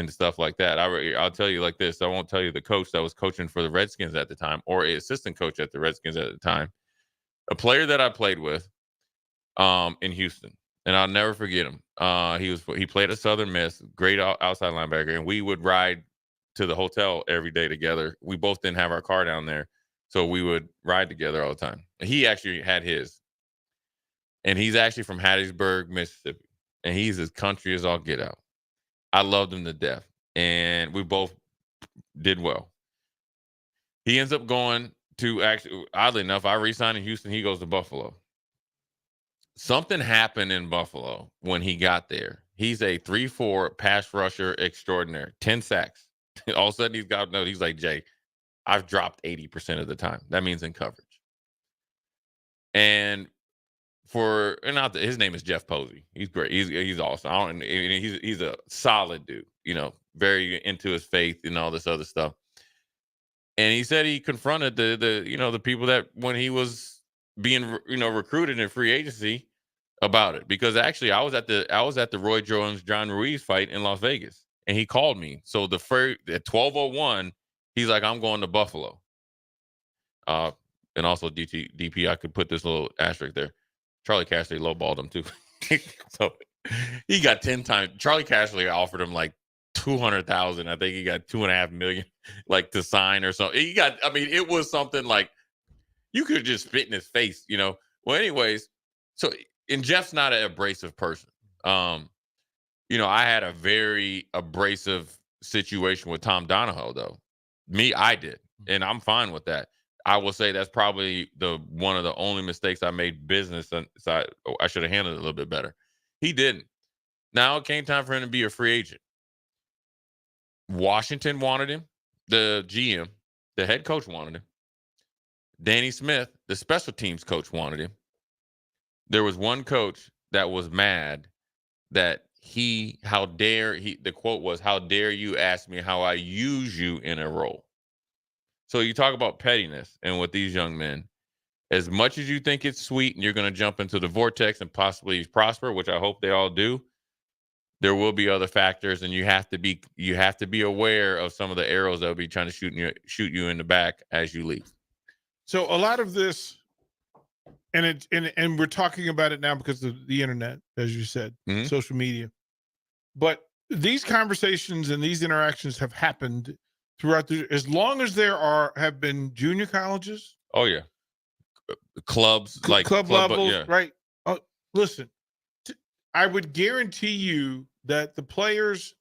stuff like that. I'll tell you like this. I won't tell you the coach that was coaching for the Redskins at the time, or an assistant coach at the Redskins at the time. A player that I played with in Houston, and I'll never forget him. He played at Southern Miss, great outside linebacker, and we would ride to the hotel every day together. We both didn't have our car down there, so we would ride together all the time. He actually had his, and he's actually from Hattiesburg, Mississippi. And he's as country as all get out. I loved him to death. And we both did well. He ends up going to, actually, oddly enough, I re-signed in Houston. He goes to Buffalo. Something happened in Buffalo when he got there. He's a 3-4 pass rusher extraordinaire, 10 sacks. All of a sudden, he's like, Jay, I've dropped 80% of the time. That means in coverage. And his name is Jeff Posey. He's great. He's awesome. He's a solid dude, very into his faith and all this other stuff. And he said he confronted the people that when he was being recruited in free agency about it, because actually I was at the Roy Jones John Ruiz fight in Las Vegas, and he called me. So at 12:01, he's like, I'm going to Buffalo. And also DP, I could put this little asterisk there. Charlie Cashley lowballed him too. So he got 10 times. Charlie Cashley offered him like $200,000. I think he got $2.5 million, like, to sign or something. It was something like you could just spit in his face, Well, anyways, and Jeff's not an abrasive person. I had a very abrasive situation with Tom Donahoe, though. I did, and I'm fine with that. I will say that's probably one of the only mistakes I made business. So I should have handled it a little bit better. He didn't. Now it came time for him to be a free agent. Washington wanted him. The GM, the head coach, wanted him. Danny Smith, the special teams coach, wanted him. There was one coach that was mad that the quote was, "How dare you ask me how I use you in a role?" So you talk about pettiness, and with these young men, as much as you think it's sweet and you're going to jump into the vortex and possibly prosper, which I hope they all do, there will be other factors, and you have to be aware of some of the arrows that will be trying to shoot you in the back as you leave. So a lot of this, and we're talking about it now because of the internet, as you said, social media. But these conversations and these interactions have happened throughout as long as have been junior colleges. Oh yeah, clubs like club levels, yeah. right? Oh, listen, I would guarantee you that the players,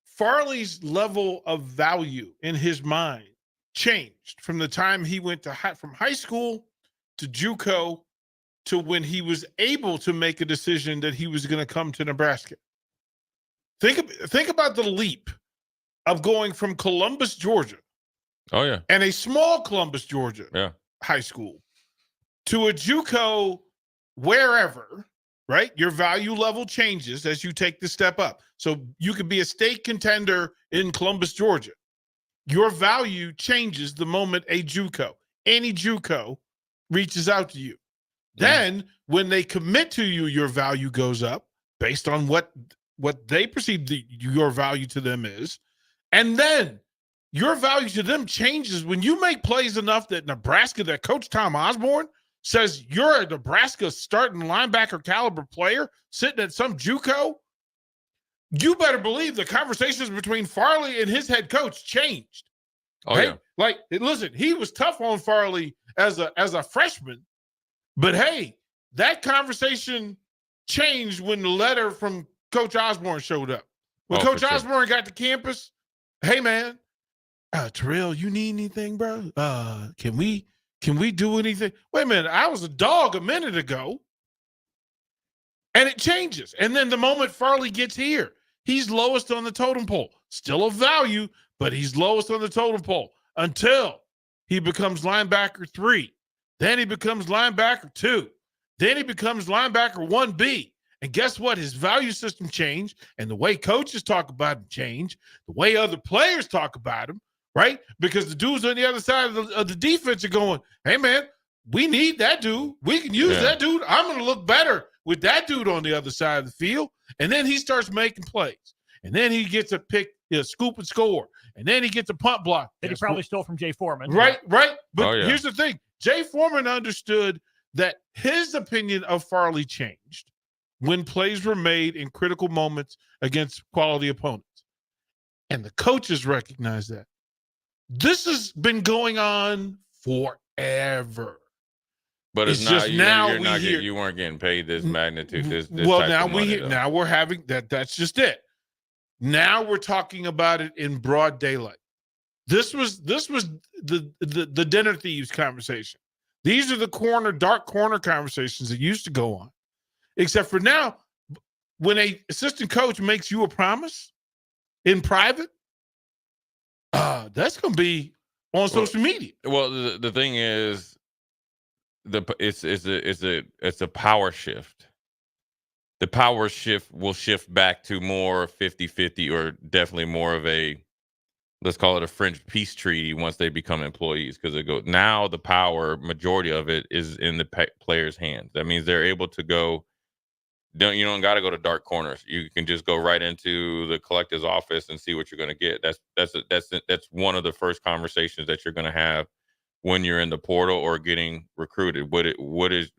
Farley's level of value in his mind changed from the time he went from high school to JUCO to when he was able to make a decision that he was going to come to Nebraska. Think about the leap of going from Columbus, Georgia. Oh yeah. And a small Columbus, Georgia high school to a JUCO wherever, right? Your value level changes as you take the step up. So you could be a state contender in Columbus, Georgia. Your value changes the moment any JUCO reaches out to you. Then when they commit to you, your value goes up based on what they perceive your value to them is. And then your value to them changes when you make plays enough that Nebraska, that Coach Tom Osborne says you're a Nebraska starting linebacker caliber player sitting at some JUCO. You better believe the conversations between Farley and his head coach changed. Oh yeah. Like, listen, he was tough on Farley as a freshman, but hey, that conversation changed when the letter from Coach Osborne showed up. When Coach Osborne got to campus, hey man, Terrell, you need anything, bro? Can we do anything? Wait a minute, I was a dog a minute ago. And it changes. And then the moment Farley gets here, he's lowest on the totem pole. Still of value, but he's lowest on the totem pole until he becomes linebacker 3. Then he becomes linebacker 2. Then he becomes linebacker 1B. And guess what? His value system changed, and the way coaches talk about him changed, the way other players talk about him, right? Because the dudes on the other side of the defense are going, hey, man, we need that dude. We can use that dude. I'm going to look better with that dude on the other side of the field. And then he starts making plays. And then he gets a pick, scoop and score. And then he gets a punt block. That he probably stole from Jay Foreman. Right. But here's the thing. Jay Foreman understood that his opinion of Farley changed when plays were made in critical moments against quality opponents. And the coaches recognize that. This has been going on forever. But it's just not, you weren't getting paid this magnitude. This now we're having that. That's just it. Now we're talking about it in broad daylight. This was the dinner thieves conversation. These are the dark corner conversations that used to go on. Except for now, when a assistant coach makes you a promise in private, that's going to be on social media. Well, the thing is, it's a power shift. The power shift will shift back to more 50-50 or definitely more of a, let's call it a fringe peace treaty once they become employees, because now the power, majority of it is in the players' hands. That means they're able to go. You don't got to go to dark corners. You can just go right into the collective's office and see what you're going to get. That's one of the first conversations that you're going to have when you're in the portal or getting recruited. What is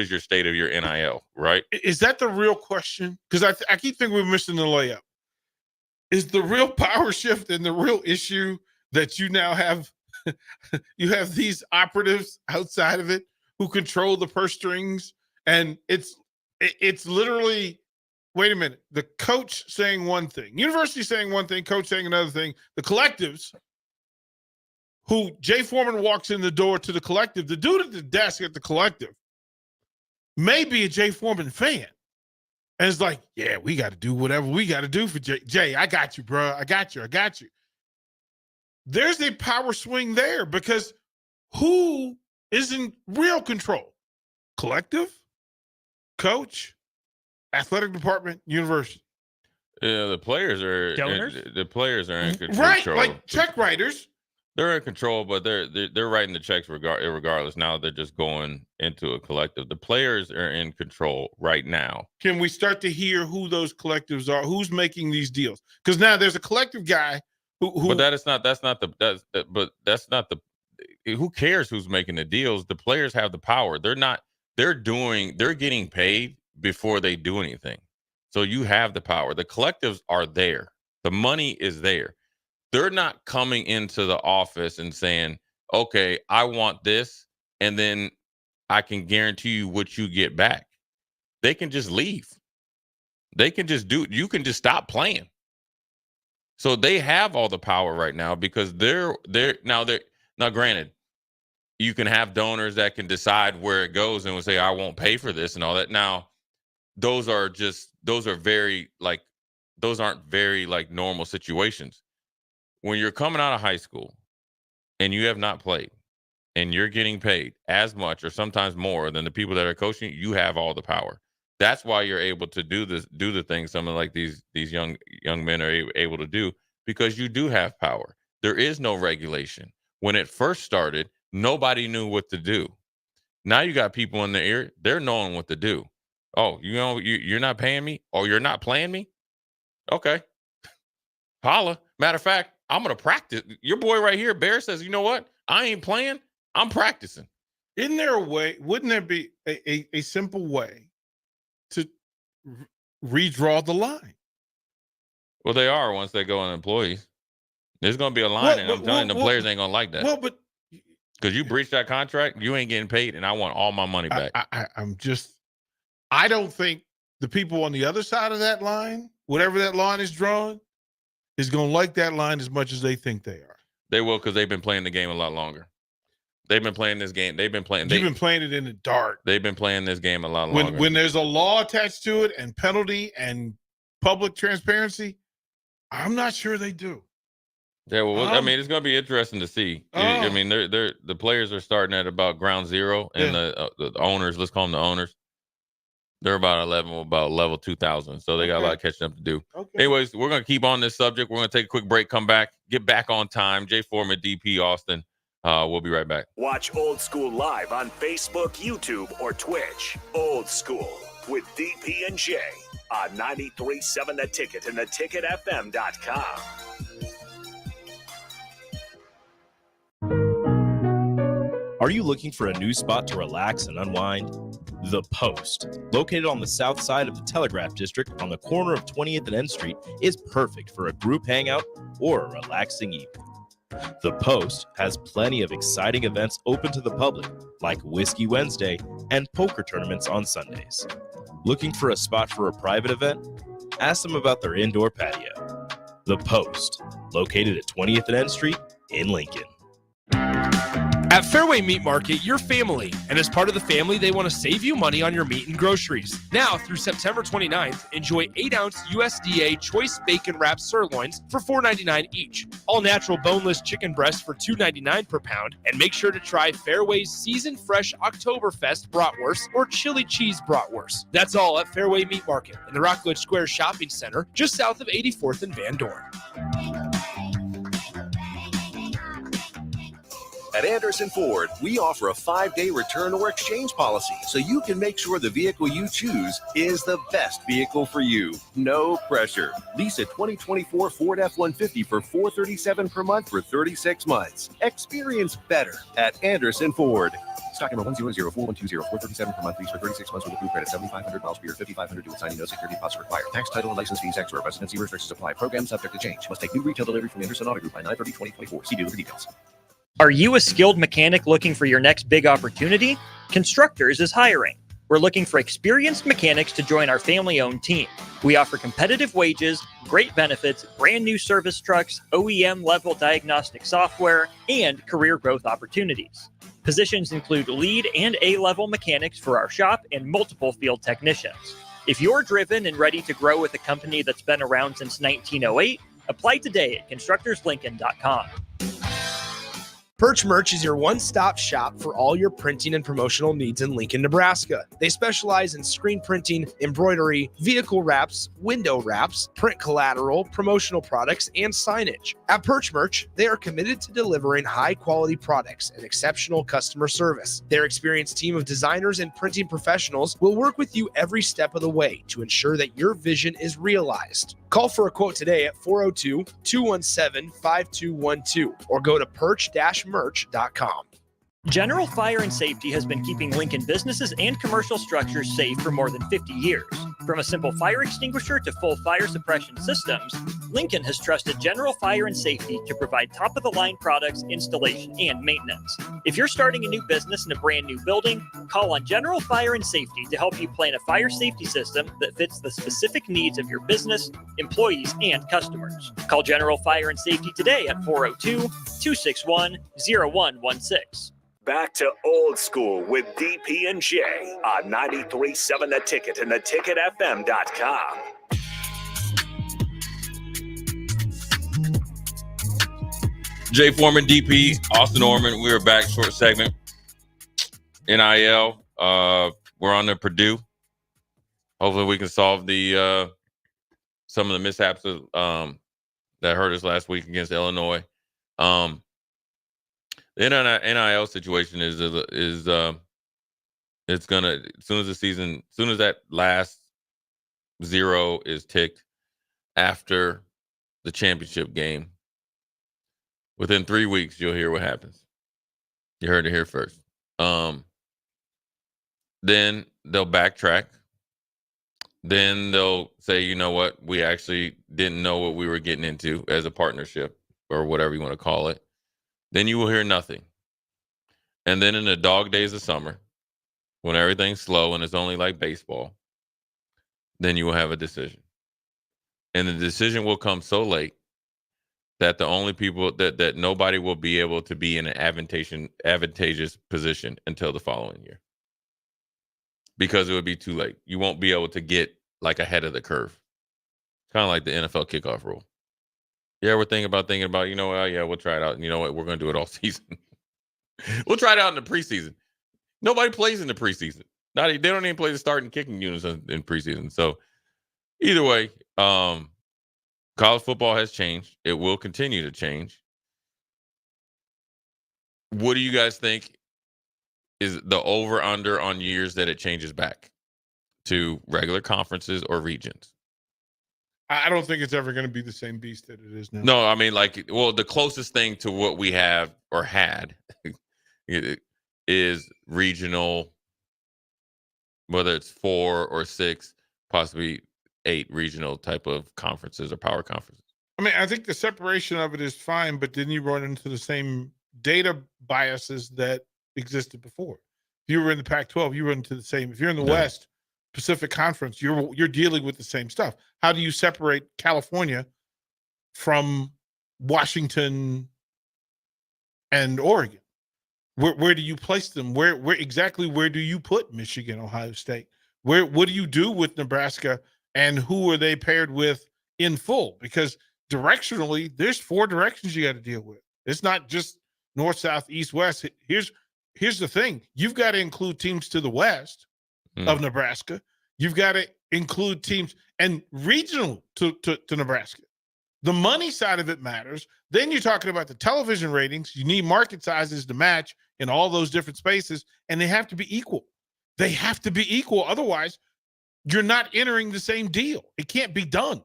your state of your NIL, right? Is that the real question? Because I keep thinking we're missing the layup. Is the real power shift and the real issue that you now have, you have these operatives outside of it who control the purse strings, and it's literally, wait a minute, the coach saying one thing, university saying one thing, coach saying another thing, the collectives, who Jay Foreman walks in the door to the collective, the dude at the desk at the collective may be a Jay Foreman fan. And it's like, yeah, we got to do whatever we got to do for Jay. Jay, I got you, bro. I got you. There's a power swing there because who is in real control? Collective? Coach, athletic department, university. Yeah, the players are donors. The players are in control. Right, like check writers. They're in control, but they're writing the checks regardless. Now they're just going into a collective. The players are in control right now. Can we start to hear who those collectives are? Who's making these deals? Because now there's a collective guy who. But that's not the. Who cares who's making the deals? The players have the power. They're getting paid before they do anything. So you have the power. The collectives are there. The money is there. They're not coming into the office and saying, okay, I want this, and then I can guarantee you what you get back. They can just leave. They can just you can just stop playing. So they have all the power right now because they're now granted, you can have donors that can decide where it goes and will say, I won't pay for this and all that. Now, those aren't very like normal situations. When you're coming out of high school and you have not played and you're getting paid as much or sometimes more than the people that are coaching, you have all the power. That's why you're able to do the things someone like these young men are able to do, because you do have power. There is no regulation. When it first started, nobody knew what to do. Now you got people in the ear, they're knowing what to do. Oh, you're not paying me? Or you're not playing me? Okay. Holla. Matter of fact, I'm going to practice. Your boy right here, Bear, says, you know what? I ain't playing. I'm practicing. Isn't there a way? Wouldn't there be a simple way to redraw the line? Well, they are once they go on employees. There's going to be a line, and I'm telling you, the players ain't going to like that. Well, but because you breached that contract, you ain't getting paid, and I want all my money back. I don't think the people on the other side of that line, whatever that line is drawn, is going to like that line as much as they think they are. They will, because they've been playing the game a lot longer. They've been playing this game. You've been playing it in the dark. They've been playing this game a lot longer. When there's a law attached to it and penalty and public transparency, I'm not sure they do. Yeah, well, I mean, it's going to be interesting to see. I mean, the players are starting at about ground zero, and the owners, let's call them the owners, they're about level 2,000. So they got a lot of catching up to do. Okay. Anyways, we're going to keep on this subject. We're going to take a quick break, come back, get back on time. Jay Foreman, DP Austin. We'll be right back. Watch Old School live on Facebook, YouTube, or Twitch. Old School with DP and J on 93.7 The Ticket and theticketfm.com. Are you looking for a new spot to relax and unwind? The Post, located on the south side of the Telegraph District on the corner of 20th and N Street, is perfect for a group hangout or a relaxing evening. The Post has plenty of exciting events open to the public, like Whiskey Wednesday and poker tournaments on Sundays. Looking for a spot for a private event? Ask them about their indoor patio. The Post, located at 20th and N Street in Lincoln. At Fairway Meat Market, you're family, and as part of the family, they want to save you money on your meat and groceries. Now, through September 29th, enjoy 8-ounce USDA choice bacon wrapped sirloins for $4.99 each, all-natural boneless chicken breasts for $2.99 per pound, and make sure to try Fairway's Season Fresh Oktoberfest bratwurst or chili cheese bratwurst. That's all at Fairway Meat Market in the Rockledge Square Shopping Center, just south of 84th and Van Dorn. At Anderson Ford, we offer a 5-day return or exchange policy so you can make sure the vehicle you choose is the best vehicle for you. No pressure. Lease a 2024 Ford F-150 for $437 per month for 36 months. Experience better at Anderson Ford. Stock number 1004120, $437 per month, lease for 36 months with approved credit, 7,500 miles per year, 5,500 due with signing, no security deposit required. Tax, title, and license fees extra. Residency restrictions apply. Program subject to change. Must take new retail delivery from Anderson Auto Group by 9/30/2024. See dealer for details. Are you a skilled mechanic looking for your next big opportunity? Constructors is hiring. We're looking for experienced mechanics to join our family-owned team. We offer competitive wages, great benefits, brand new service trucks, OEM-level diagnostic software, and career growth opportunities. Positions include lead and A-level mechanics for our shop and multiple field technicians. If you're driven and ready to grow with a company that's been around since 1908, apply today at constructorslincoln.com. Perch Merch is your one-stop shop for all your printing and promotional needs in Lincoln, Nebraska. They specialize in screen printing, embroidery, vehicle wraps, window wraps, print collateral, promotional products, and signage. At Perch Merch, they are committed to delivering high-quality products and exceptional customer service. Their experienced team of designers and printing professionals will work with you every step of the way to ensure that your vision is realized. Call for a quote today at 402-217-5212 or go to perch-merch.com. General Fire and Safety has been keeping Lincoln businesses and commercial structures safe for more than 50 years. From a simple fire extinguisher to full fire suppression systems, Lincoln has trusted General Fire and Safety to provide top-of-the-line products, installation, and maintenance. If you're starting a new business in a brand new building, call on General Fire and Safety to help you plan a fire safety system that fits the specific needs of your business, employees, and customers. Call General Fire and Safety today at 402-261-0116. Back to old school with DP and J on 93.7 The Ticket and theticketfm.com. Jay Foreman, DP, Austin Orman. We are back. Short segment. NIL. We're on to Purdue. Hopefully, we can solve the some of the mishaps that hurt us last week against Illinois. The NIL situation is it's gonna, as soon as that last zero is ticked after the championship game, within 3 weeks you'll hear what happens. You heard it here first. Then they'll backtrack. Then they'll say, you know what, we actually didn't know what we were getting into as a partnership or whatever you want to call it. Then you will hear nothing. And then in the dog days of summer, when everything's slow and it's only like baseball, then you will have a decision. And the decision will come so late that the only people that nobody will be able to be in an advantageous position until the following year. Because it would be too late. You won't be able to get like ahead of the curve. Kind of like the NFL kickoff rule. Yeah, we're thinking about, you know what, yeah, we'll try it out. And you know what, we're going to do it all season. We'll try it out in the preseason. Nobody plays in the preseason. They don't even play the starting kicking units in preseason. So either way, college football has changed. It will continue to change. What do you guys think is the over-under on years that it changes back to regular conferences or regions? I don't think it's ever going to be the same beast that it is now. No, I mean, the closest thing to what we have or had is regional, whether it's 4 or 6, possibly 8 regional type of conferences or power conferences. I mean, I think the separation of it is fine, but then you run into the same data biases that existed before. If you were in the Pac-12, you run into the same. If you're in the West Pacific Conference, you're dealing with the same stuff. How do you separate California from Washington and Oregon? Where do you place them? Where do you put Michigan, Ohio State? What do you do with Nebraska, and who are they paired with in full? Because directionally, there's 4 directions you got to deal with. It's not just north, south, east, west. Here's the thing. You've got to include teams to the west of Nebraska. You've got to include teams and regional to Nebraska. The money side of it matters. Then you're talking about the television ratings. You need market sizes to match in all those different spaces, and they have to be equal. They have to be equal. Otherwise, you're not entering the same deal. It can't be done.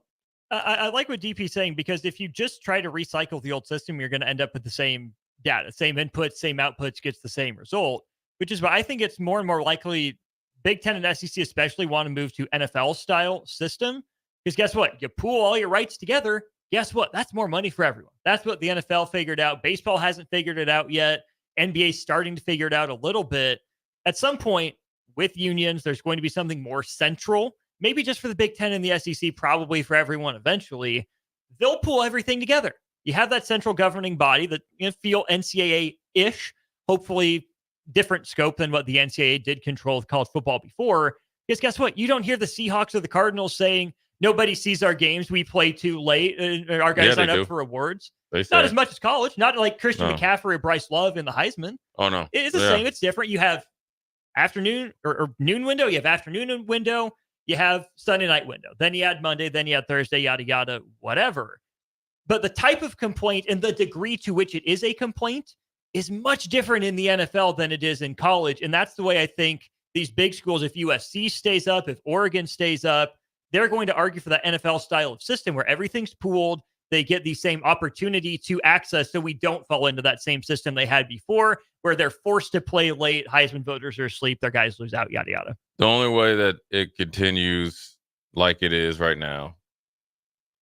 I like what DP's saying, because if you just try to recycle the old system, you're going to end up with the same data, same inputs, same outputs, gets the same result, which is why I think it's more and more likely Big Ten and SEC especially want to move to NFL-style system, because guess what? You pool all your rights together. Guess what? That's more money for everyone. That's what the NFL figured out. Baseball hasn't figured it out yet. NBA's starting to figure it out a little bit. At some point, with unions, there's going to be something more central, maybe just for the Big Ten and the SEC, probably for everyone eventually. They'll pull everything together. You have that central governing body that feel NCAA-ish, hopefully different scope than what the NCAA did control with college football before. Because guess what? You don't hear the Seahawks or the Cardinals saying, nobody sees our games, we play too late, our guys sign up for awards. Not as much as college, not like Christian McCaffrey or Bryce Love in the Heisman. Oh, no. It's the same. It's different. You have afternoon or noon window. You have afternoon window. You have Sunday night window. Then you add Monday. Then you add Thursday, yada, yada, whatever. But the type of complaint and the degree to which it is a complaint is much different in the NFL than it is in college. And that's the way I think these big schools, if USC stays up, if Oregon stays up, they're going to argue for that NFL style of system where everything's pooled. They get the same opportunity to access, so we don't fall into that same system they had before, where they're forced to play late. Heisman voters are asleep. Their guys lose out, yada, yada. The only way that it continues like it is right now,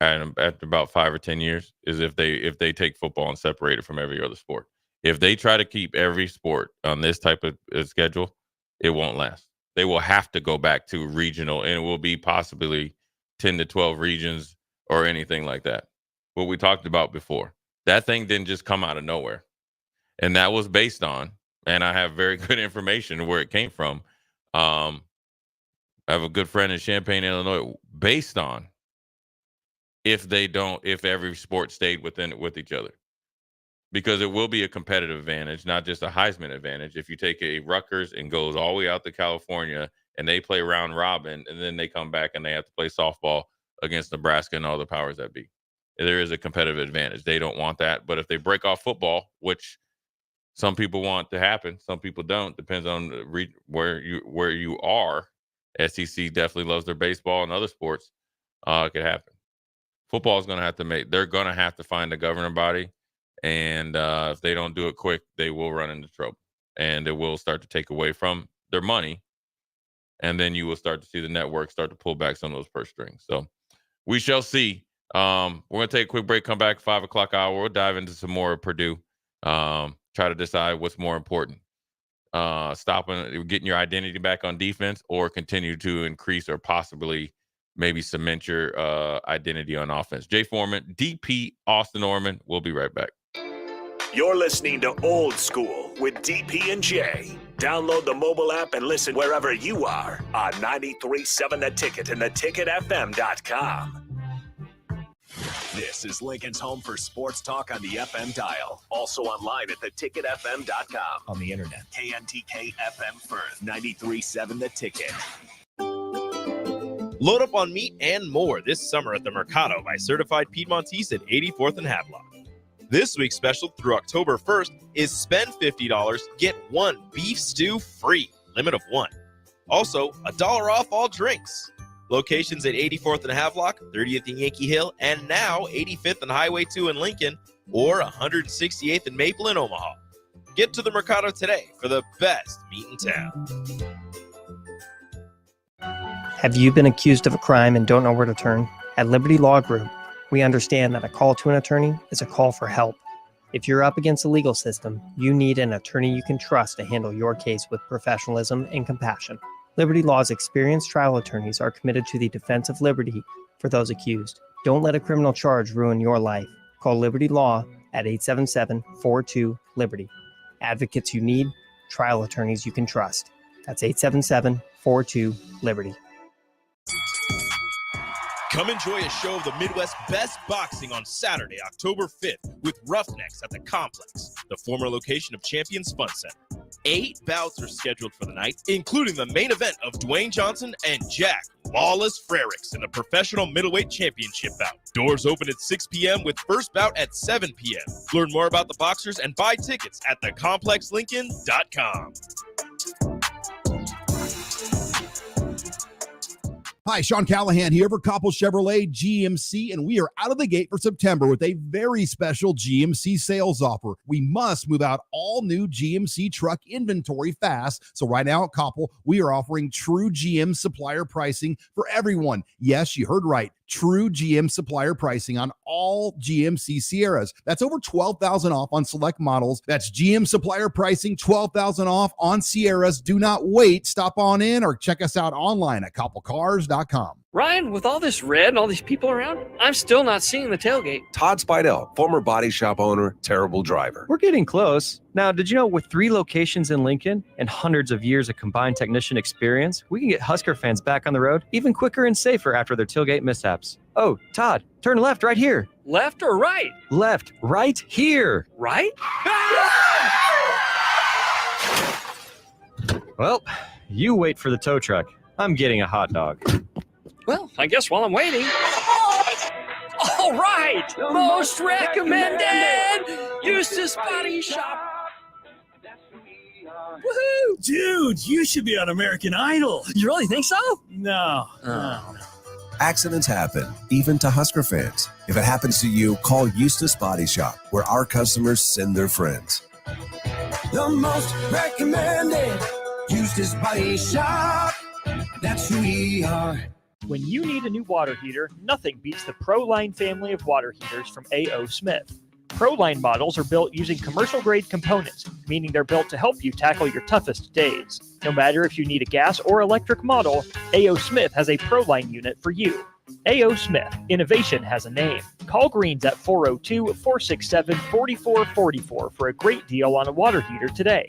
and after about 5 or 10 years, is if they take football and separate it from every other sport. If they try to keep every sport on this type of schedule, it won't last. They will have to go back to regional, and it will be possibly 10 to 12 regions or anything like that. What we talked about before. That thing didn't just come out of nowhere. And that was based on, and I have very good information where it came from. I have a good friend in Champaign, Illinois, based on if every sport stayed with each other. Because it will be a competitive advantage, not just a Heisman advantage. If you take a Rutgers and goes all the way out to California and they play round robin and then they come back and they have to play softball against Nebraska and all the powers that be. There is a competitive advantage. They don't want that. But if they break off football, which some people want to happen, some people don't, depends on where you are. SEC definitely loves their baseball and other sports. It could happen. Football is going to have to they're going to have to find a governing body. And if they don't do it quick, they will run into trouble. And it will start to take away from their money. And then you will start to see the network start to pull back some of those purse strings. So we shall see. We're going to take a quick break, come back 5 o'clock hour. We'll dive into some more of Purdue. Try to decide what's more important. Getting your identity back on defense, or continue to increase or possibly maybe cement your identity on offense. Jay Foreman, DP, Austin Orman. We'll be right back. You're listening to Old School with DP and J. Download the mobile app and listen wherever you are on 93.7 The Ticket and theticketfm.com. This is Lincoln's home for sports talk on the FM dial. Also online at theticketfm.com. On the internet. KNTK FM Firth, 93.7 The Ticket. Load up on meat and more this summer at the Mercado by Certified Piedmontese at 84th and Havelock. This week's special through October 1st is spend $50, get one beef stew free, limit of one. Also, $1 off all drinks. Locations at 84th and Havelock, 30th and Yankee Hill, and now 85th and Highway 2 in Lincoln, or 168th and Maple in Omaha. Get to the Mercado today for the best meat in town. Have you been accused of a crime and don't know where to turn? At Liberty Law Group, we understand that a call to an attorney is a call for help. If you're up against the legal system, you need an attorney you can trust to handle your case with professionalism and compassion. Liberty Law's experienced trial attorneys are committed to the defense of liberty for those accused. Don't let a criminal charge ruin your life. Call Liberty Law at 877-42-LIBERTY. Advocates you need, trial attorneys you can trust. That's 877-42-LIBERTY. Come enjoy a show of the Midwest's best boxing on Saturday, October 5th, with Roughnecks at the Complex, the former location of Champions Fun Center. 8 bouts are scheduled for the night, including the main event of Dwayne Johnson and Jack Lawless Frericks in the professional middleweight championship bout. Doors open at 6 p.m. with first bout at 7 p.m. Learn more about the boxers and buy tickets at thecomplexlincoln.com. Hi, Sean Callahan here for Coppell Chevrolet GMC, and we are out of the gate for September with a very special GMC sales offer. We must move out all new GMC truck inventory fast. So right now at Coppell, we are offering true GM supplier pricing for everyone. Yes, you heard right. True GM supplier pricing on all GMC Sierras. That's over $12,000 off on select models. That's GM supplier pricing, $12,000 off on Sierras. Do not wait. Stop on in or check us out online at coppellcars.com. Ryan, with all this red and all these people around, I'm still not seeing the tailgate. Todd Spidell, former body shop owner, terrible driver. We're getting close. Now, did you know with 3 locations in Lincoln and hundreds of years of combined technician experience, we can get Husker fans back on the road even quicker and safer after their tailgate mishaps? Oh, Todd, turn left right here. Left or right? Left, right here. Right? Well, you wait for the tow truck. I'm getting a hot dog. Well, I guess while I'm waiting. All right! Most recommended! Eustace Body Shop. Woohoo! Dude, you should be on American Idol. You really think so? No. Accidents happen, even to Husker fans. If it happens to you, call Eustace Body Shop, where our customers send their friends. The most recommended Eustace Body Shop. That's who we are. When you need a new water heater, nothing beats the ProLine family of water heaters from A.O. Smith. ProLine models are built using commercial-grade components, meaning they're built to help you tackle your toughest days. No matter if you need a gas or electric model, A.O. Smith has a ProLine unit for you. A.O. Smith, innovation has a name. Call Greens at 402-467-4444 for a great deal on a water heater today.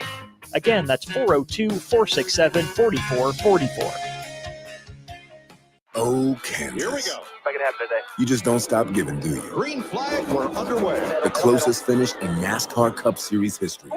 Again, that's 402-467-4444. Oh, Kansas. Here we go. If I can have today. You just don't stop giving, do you? Green flag, we're underway. The closest finish in NASCAR Cup Series history.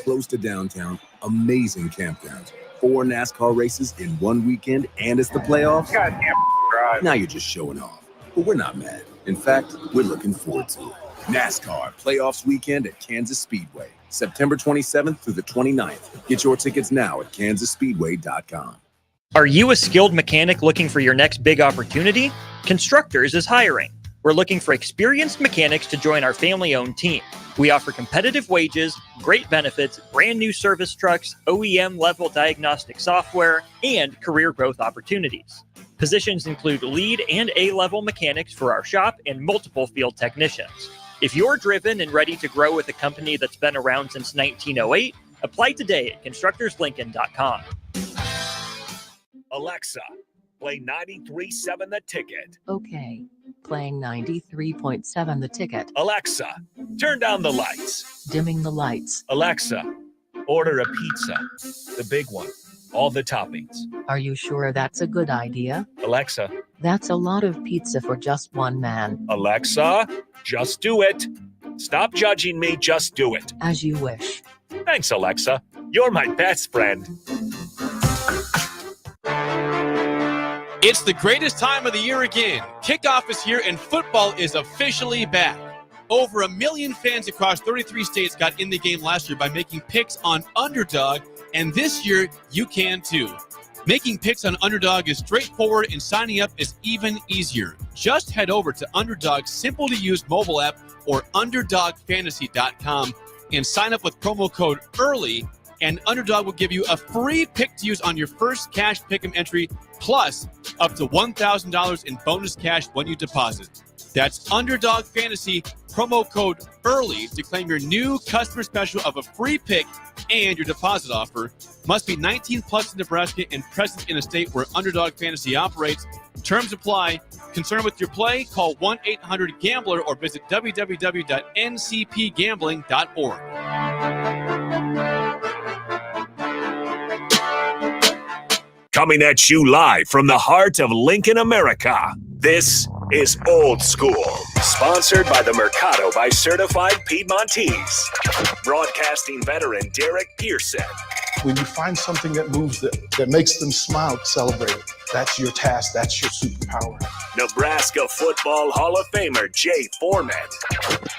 Close to downtown, amazing campgrounds, 4 NASCAR races in one weekend, and it's the playoffs. Goddamn drive. Now you're just showing off. But we're not mad. In fact, we're looking forward to it. NASCAR Playoffs Weekend at Kansas Speedway, September 27th through the 29th. Get your tickets now at kansasspeedway.com. Are you a skilled mechanic looking for your next big opportunity? Constructors is hiring. We're looking for experienced mechanics to join our family-owned team. We offer competitive wages, great benefits, brand new service trucks, OEM-level diagnostic software, and career growth opportunities. Positions include lead and A-level mechanics for our shop and multiple field technicians. If you're driven and ready to grow with a company that's been around since 1908, apply today at constructorslincoln.com. Alexa, play 93.7 The Ticket. Okay. Playing 93.7 The Ticket. Alexa, turn down the lights. Dimming the lights. Alexa, order a pizza. The big one. All the toppings. Are you sure that's a good idea? Alexa. That's a lot of pizza for just one man. Alexa, just do it. Stop judging me, just do it. As you wish. Thanks, Alexa. You're my best friend. It's the greatest time of the year again. Kickoff is here and football is officially back. Over 1 million fans across 33 states got in the game last year by making picks on Underdog, and this year you can too. Making picks on Underdog is straightforward and signing up is even easier. Just head over to Underdog's simple-to-use mobile app or UnderdogFantasy.com and sign up with promo code EARLY, and Underdog will give you a free pick to use on your first cash pick'em entry, plus up to $1,000 in bonus cash when you deposit. That's Underdog Fantasy, promo code EARLY to claim your new customer special of a free pick and your deposit offer. Must be 19 plus in Nebraska and present in a state where Underdog Fantasy operates. Terms apply. Concerned with your play? Call 1-800-GAMBLER or visit www.ncpgambling.org. Coming at you live from the heart of Lincoln, America. This is Old School, sponsored by the Mercado by Certified Piedmontese. Broadcasting veteran Derek Pearson. When you find something that moves that makes them smile, celebrate it. That's your task. That's your superpower. Nebraska Football Hall of Famer Jay Foreman.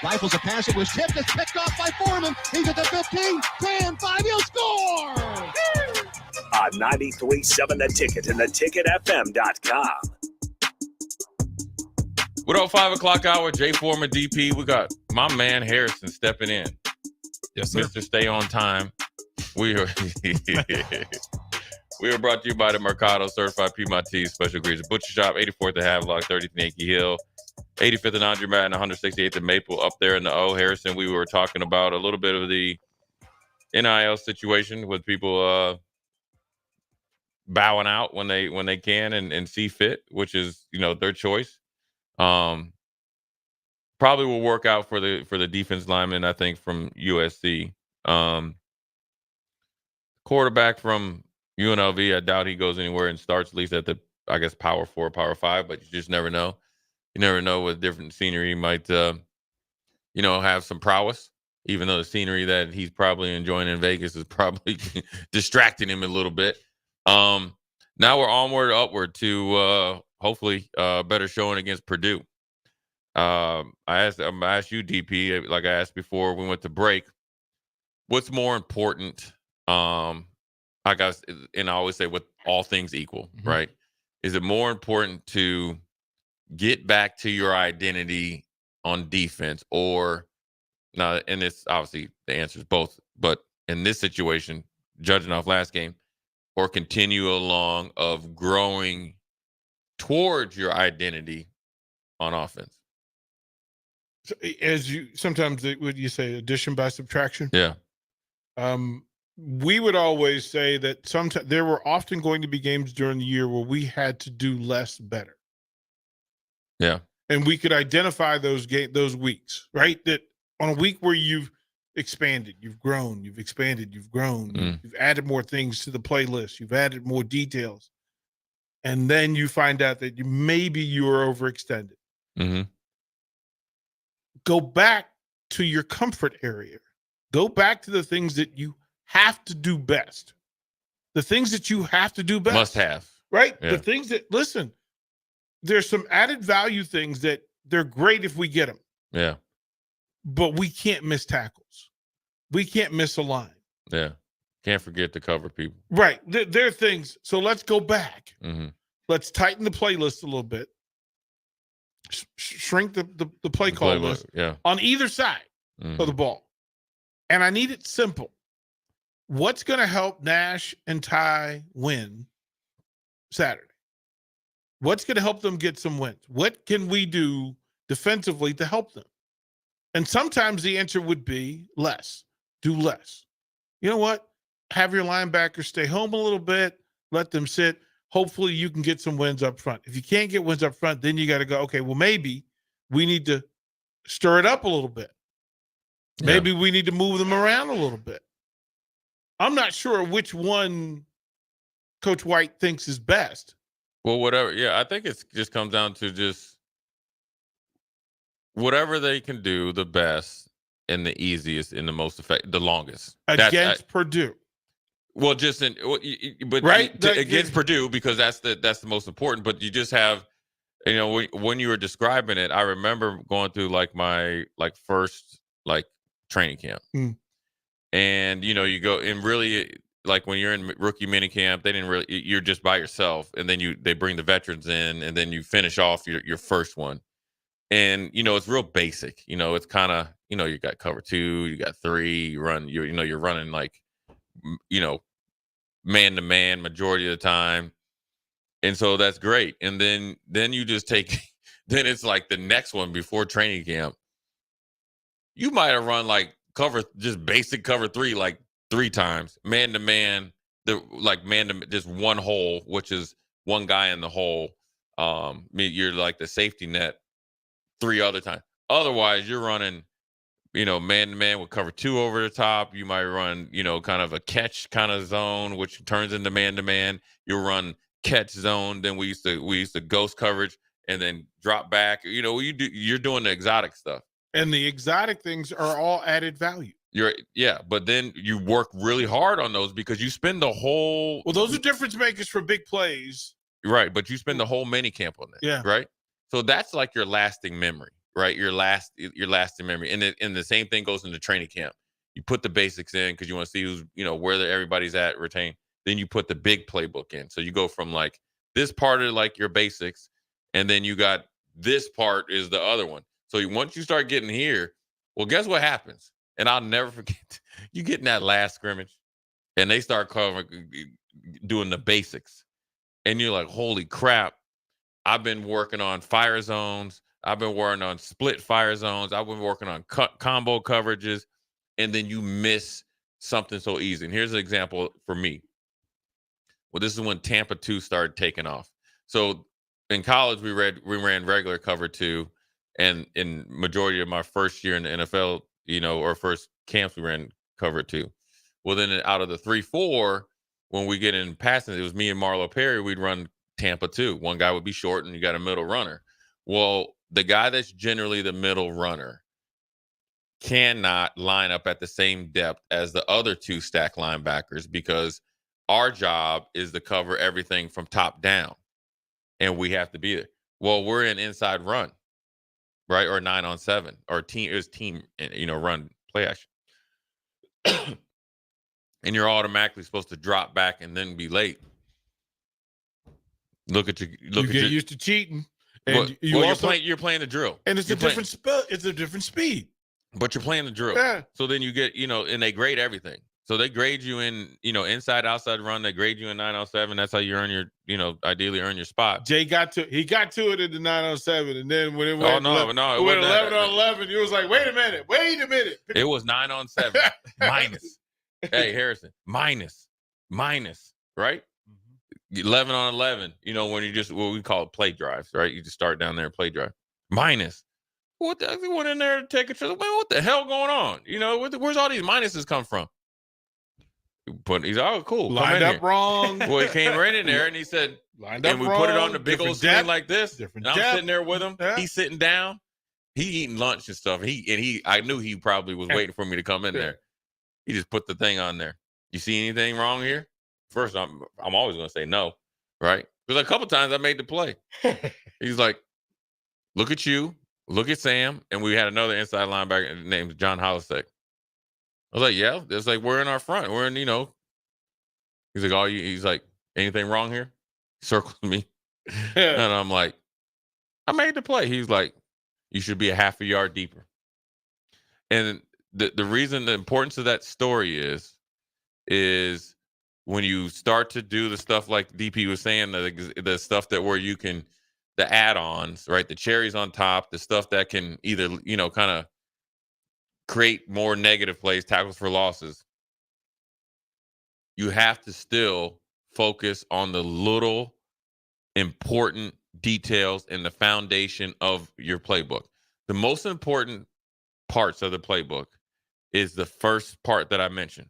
Rifles a pass. It was tipped. It's picked off by Foreman. He's at the 15, 10, 5. He'll score! On 93.7 The Ticket and theticketfm.com. What up, 5 o'clock hour, Jay Foreman, DP. We got my man Harrison stepping in. Yes, sir. Mr. Stay on Time. We are brought to you by the Mercado Certified Piedmontese Special Greens Butcher Shop, 84th at Havelock, 30th and Yankee Hill, 85th and Andre Matt, and 168th and Maple up there in the O. Harrison, we were talking about a little bit of the NIL situation with people bowing out when they can and see fit, which is, their choice. Probably will work out for the defense lineman, I think, from USC. Quarterback from UNLV, I doubt he goes anywhere and starts at least at the, I guess, Power 4, Power 5, but you just never know. You never know with different scenery. He might, have some prowess, even though the scenery that he's probably enjoying in Vegas is probably distracting him a little bit. Now we're onward, upward to hopefully better showing against Purdue. I asked you, DP, like I asked before we went to break, what's more important? I guess, and I always say with all things equal, right? Is it more important to get back to your identity on defense, or now? And it's obviously the answer is both, but in this situation, judging off last game, or continue along of growing towards your identity on offense? So, as you sometimes would you say addition by subtraction? Yeah. We would always say that sometimes there were often going to be games during the year where we had to do less better. Yeah. And we could identify those weeks, right? That on a week where you've expanded, you've grown, you've expanded, you've grown, you've added more things to the playlist, you've added more details. And then you find out that maybe you were overextended. Mm-hmm. Go back to your comfort area. Go back to the things that you have to do best. The things that you have to do best. Must have. Right? Yeah. The things that, listen, there's some added value things that they're great if we get them. Yeah. But we can't miss tackles. We can't miss a line. Yeah. Can't forget to cover people. Right. There are things. So let's go back. Mm-hmm. Let's tighten the playlist a little bit. Shrink the play call list on either side of the ball. And I need it simple. What's going to help Nash and Ty win Saturday? What's going to help them get some wins? What can we do defensively to help them? And sometimes the answer would be less. Do less. You know what? Have your linebackers stay home a little bit. Let them sit. Hopefully you can get some wins up front. If you can't get wins up front, then you got to go, okay, well, maybe we need to stir it up a little bit. Maybe we need to move them around a little bit. I'm not sure which one Coach White thinks is best. Well, whatever. Yeah, I think it just comes down to just whatever they can do the best and the easiest and the most effective, the longest. Against Purdue. Well, against Purdue, because that's the most important. But you just have, when you were describing it, I remember going through my first training camp, and you go and really when you're in rookie mini camp, you're just by yourself, and then they bring the veterans in, and then you finish off your first one, and it's real basic. It's kind of you got cover 2, you got 3, you run you're running man to man majority of the time. And so that's great. And then you just take, then it's the next one before training camp. You might have run just basic cover 3, 3 times, man to man, just one hole, which is one guy in the hole. You're the safety net 3 other times. Otherwise you're running, man to man with cover 2 over the top. You might run, kind of a catch kind of zone, which turns into man to man. You run catch zone. Then we used to ghost coverage and then drop back. You're doing the exotic stuff. And the exotic things are all added value. But then you work really hard on those because you spend the whole. Well, those are difference makers for big plays. Right. But you spend the whole mini camp on that. Yeah. Right. So that's your lasting memory. Right, your lasting memory, and the same thing goes into training camp. You put the basics in because you want to see who's where everybody's at, retain. Then you put the big playbook in. So you go from this part of your basics, and then you got this part is the other one. So once you start getting here, well, guess what happens? And I'll never forget. You get in that last scrimmage, and they start doing the basics, and you're like, holy crap! I've been working on fire zones. I've been working on split fire zones. I've been working on combo coverages, and then you miss something so easy. And here's an example for me. Well, this is when Tampa 2 started taking off. So in college, we ran regular cover 2, and in majority of my first year in the NFL, or first camps, we ran cover 2. Well, then out of the 3-4, when we get in passing, it was me and Marlo Perry. We'd run Tampa 2. One guy would be short, and you got a middle runner. Well, the guy that's generally the middle runner cannot line up at the same depth as the other 2 stack linebackers because our job is to cover everything from top down, and we have to be there. Well, we're in inside run, right? Or 9-on-7 or team, run play action. And you're automatically supposed to drop back and then be late. You get used to cheating. And you're playing the drill, and it's a different speed. But you're playing the drill. Yeah. So then you get, and they grade everything. So they grade you in, inside, outside run. They grade you in 907. That's how you earn your, ideally earn your spot. Jay got to it in the 907, and then when it went, it went 11 on 11, you was like, wait a minute. It was 9 on 7 minus. Hey, Harrison, minus, right? 11 on 11. When you just what we call it play drives, right? You just start down there and play drive. Minus. What the? He went in there to take a trip. Man, what the hell going on? Where's all these minuses come from? He's cool. Lined up wrong. Well, he came right in there and he said, lined up and we wrong, put it on the big old screen like this. Different and I'm depth. sitting there with him. Yeah. He's sitting down. He eating lunch and stuff. I knew he probably was waiting for me to come in there. He just put the thing on there. You see anything wrong here? First, I'm always going to say no, right? Because a couple times I made the play. He's like, look at you, look at Sam, and we had another inside linebacker named John Hollisek. I was like, yeah, it's like we're in our front. We're in, He's like, he's like, anything wrong here? He circles me. And I'm like, I made the play. He's like, you should be a half a yard deeper. And the reason, the importance of that story is when you start to do the stuff like DP was saying, the stuff that where you can, the add-ons, right? The cherries on top, the stuff that can either, kind of create more negative plays, tackles for losses. You have to still focus on the little important details in the foundation of your playbook. The most important parts of the playbook is the first part that I mentioned.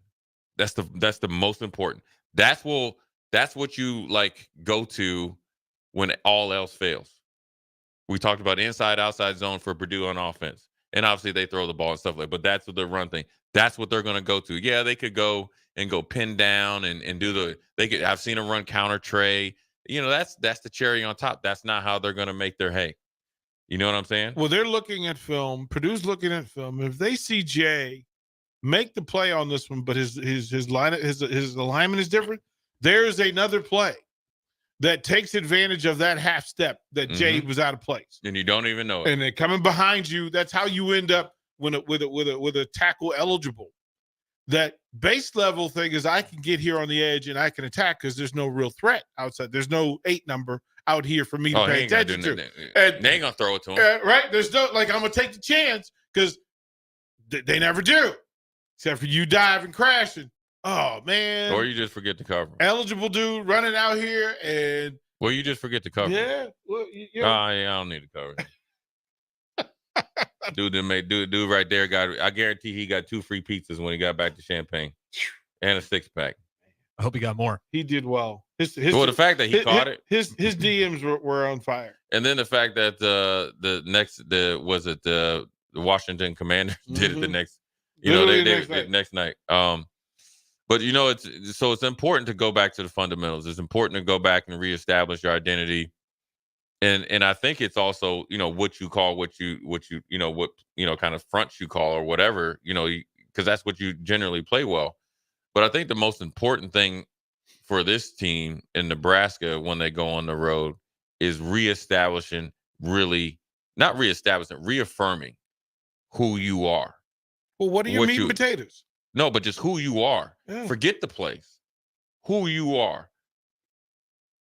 That's the most important. That's what you like go to when all else fails. We talked about inside, outside zone for Purdue on offense. And obviously they throw the ball and stuff like that, but that's what their run thing. That's what they're going to go to. Yeah, they could go pin down and do I've seen them run counter tray. That's the cherry on top. That's not how they're going to make their hay. You know what I'm saying? Well, they're looking at film. Purdue's looking at film. If they see Jay make the play on this one, but his alignment is different, there's another play that takes advantage of that half step that Jay was out of place, and you don't even know it. And they're coming behind you. That's how you end up with a tackle eligible. That base level thing is I can get here on the edge and I can attack because there's no real threat outside. There's no 8 number out here for me to pay attention to. And they ain't gonna throw it to him, right? There's no I'm gonna take the chance because they never do, except for you diving, crashing. Oh man! Or you just forget to cover. Eligible dude running out here and. Well, you just forget to cover. Yeah. Well, I don't need to cover. Dude right there I guarantee he got 2 free pizzas when he got back to Champaign and a 6-pack. I hope he got more. He did well. The fact that he caught it. His DMs were on fire. And then the fact that the Washington Commanders did it the next, next night. But it's important to go back to the fundamentals. It's important to go back and reestablish your identity. And I think it's also, what you call what kind of fronts you call or whatever, because that's what you generally play well. But I think the most important thing for this team in Nebraska when they go on the road is reaffirming who you are. Well, what are your meat and potatoes? No, but just who you are. Yeah. Forget the place. Who you are.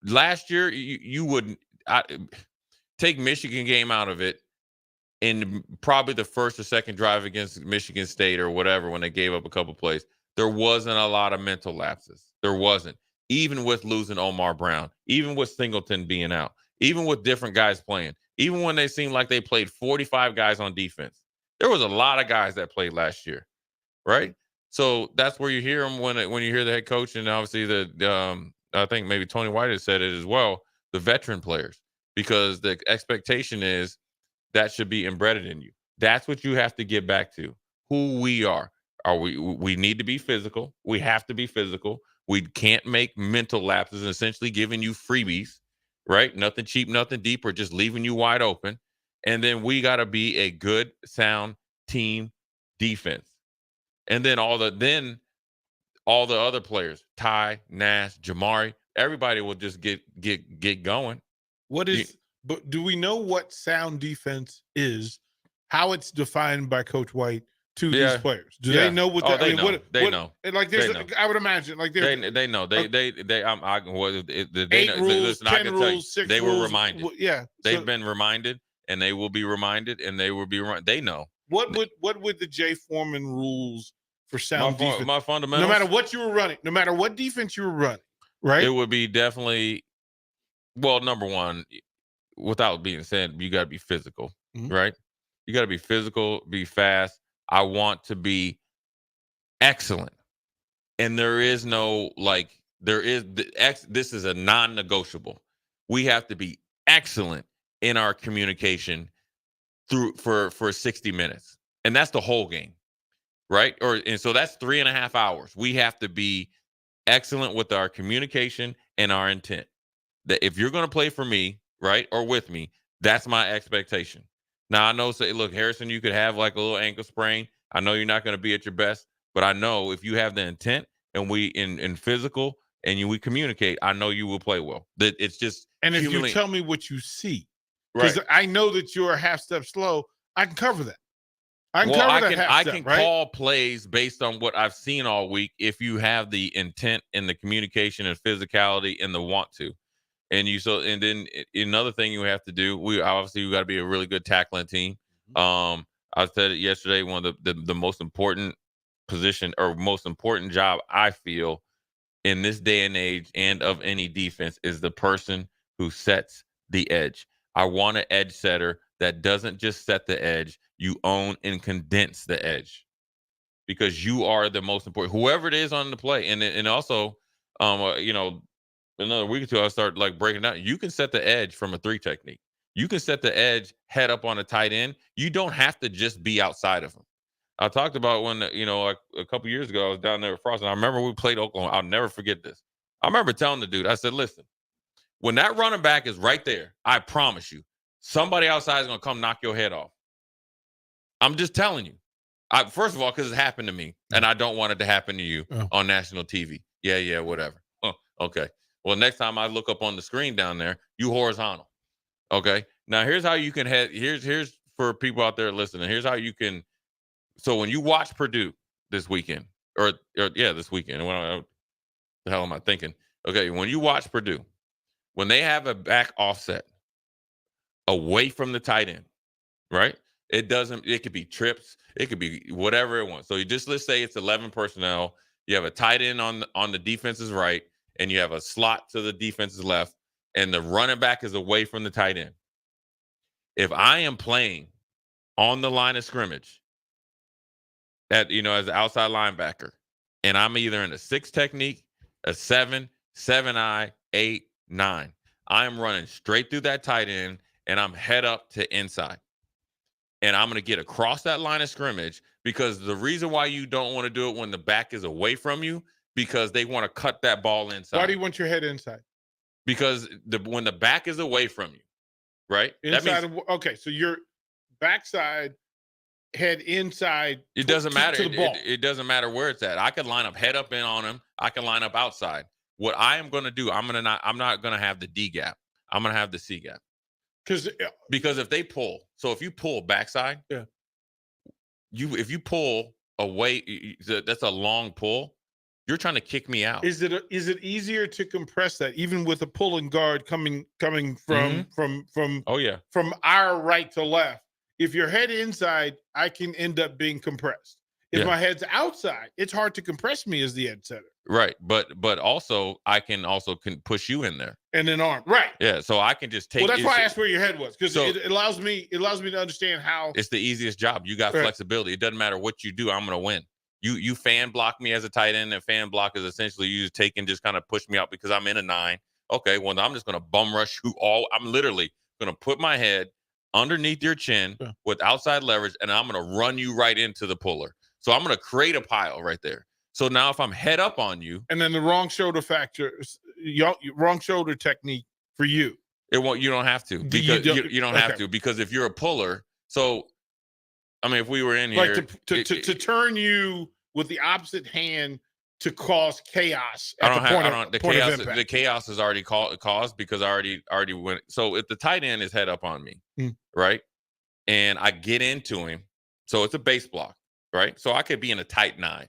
Last year, you wouldn't take Michigan game out of it in probably the first or second drive against Michigan State or whatever when they gave up a couple plays. There wasn't a lot of mental lapses. There wasn't. Even with losing Omar Brown, even with Singleton being out, even with different guys playing, even when they seemed like they played 45 guys on defense. There was a lot of guys that played last year, right? So that's where you hear them when you hear the head coach and obviously I think maybe Tony White has said it as well, the veteran players, because the expectation is that should be embedded in you. That's what you have to get back to, who we are. We need to be physical. We have to be physical. We can't make mental lapses and essentially giving you freebies, right? Nothing cheap, nothing deep, or just leaving you wide open. And then we got to be a good, sound team defense. And then all the other players, Ty, Nash, Jamari, everybody will just get going. But do we know what sound defense is? How it's defined by Coach White to these players? Do they know what? They know. They know. Like there's, I would imagine, like they know. They know. Eight rules, 10 rules, 6 they rules. were reminded. Yeah, they've been reminded, and they will be reminded, and they will be. They know. What would the Jay Foreman rules for sound defense? My fundamentals. No matter what you were running, no matter what defense you were running, right? It would be definitely. Well, number one, without being said, you got to be physical, right? You got to be physical, be fast. I want to be excellent. And there is no, this is a non-negotiable. We have to be excellent in our communication for 60 minutes. And that's the whole game, right? And so that's 3.5 hours. We have to be excellent with our communication and our intent. That if you're going to play for me, right, or with me, that's my expectation. Now, I know, say, look, Harrison, you could have like a little ankle sprain. I know you're not going to be at your best, but I know if you have the intent and we in physical and we communicate, I know you will play well. That it's just. And if you tell me what you see, because I know that you're a half step slow, I can cover that. I can call plays based on what I've seen all week if you have the intent and the communication and physicality and the want to. And then another thing you have to do, we got to be a really good tackling team. I said it yesterday, one of the most important position or most important job I feel in this day and age and of any defense is the person who sets the edge. I want an edge setter that doesn't just set the edge, you own and condense the edge, because you are the most important, whoever it is on the play. And also, another week or two, I'll start like breaking down. You can set the edge from a 3 technique. You can set the edge head up on a tight end. You don't have to just be outside of him. I talked about when, a couple years ago, I was down there with Frost, and I remember we played Oklahoma. I'll never forget this. I remember telling the dude, I said, listen, when that running back is right there, I promise you, somebody outside is going to come knock your head off. I'm just telling you. First of all, because it happened to me, and I don't want it to happen to you on national TV. Yeah, whatever. Okay. Well, next time I look up on the screen down there, you horizontal. Okay. Now here's how you can head. Here's for people out there listening. Here's how you can. So when you watch Purdue this weekend, this weekend, what the hell am I thinking? Okay, when you watch Purdue, when they have a back offset away from the tight end, right? It could be trips, it could be whatever it wants. So let's say it's 11 personnel. You have a tight end on the defense's right, and you have a slot to the defense's left, and the running back is away from the tight end. If I am playing on the line of scrimmage as an outside linebacker, and I'm either in a 6 technique, a 7, 7-eye, 8, 9, I am running straight through that tight end, and I'm head up to inside. And I'm going to get across that line of scrimmage, because the reason why you don't want to do it when the back is away from you, because they want to cut that ball inside. Why do you want your head inside? Because when the back is away from you, right? Inside okay, so your backside, head inside. It doesn't matter. To the ball. It doesn't matter where it's at. I could line up head up in on him. I can line up outside. What I am going to do, I'm not going to have the D gap. I'm going to have the C gap. Because if they pull, so if you pull backside, if you pull away, that's a long pull. You're trying to kick me out. Is it easier to compress that, even with a pulling guard coming from from our right to left? If your head inside, I can end up being compressed. If my head's outside, it's hard to compress me as the edge setter. Right, but also I can push you in there and then arm. Right. Yeah, so I can just take. Well, that's why I asked where your head was, because it allows me to understand how it's the easiest job. You got flexibility. It doesn't matter what you do. I'm going to win. You fan block me as a tight end, and fan block is essentially you just take and just kind of push me out because I'm in a 9. Okay, well, I'm just going to bum rush you all. I'm literally going to put my head underneath your chin with outside leverage, and I'm going to run you right into the puller. So I'm going to create a pile right there. So now if I'm head up on you, and then the wrong shoulder wrong shoulder technique for you, you don't have to, because you don't have to, because if you're a puller, so I mean, if we were in here, to turn you with the opposite hand to cause chaos. The chaos is already caused because I already went. So if the tight end is head up on me, right, and I get into him, so it's a base block. right? So I could be in a tight 9.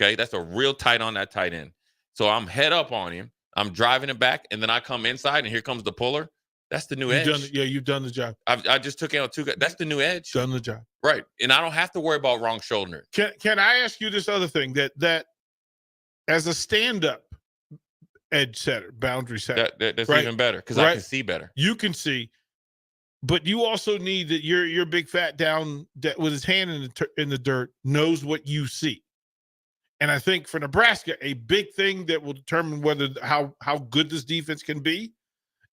Okay, that's a real tight on that tight end. So I'm head up on him. I'm driving it back, and then I come inside, and here comes the puller. That's the new edge. You've done the job. I just took out 2 guys. That's the new edge. Done the job. Right, and I don't have to worry about wrong shoulder. Can I ask you this other thing that as a stand-up edge setter, boundary setter, That's right? even better because Right. I can see better. You can see, but you also need that your big fat down that with his hand in the dirt knows what you see. And I think for Nebraska, a big thing that will determine how good this defense can be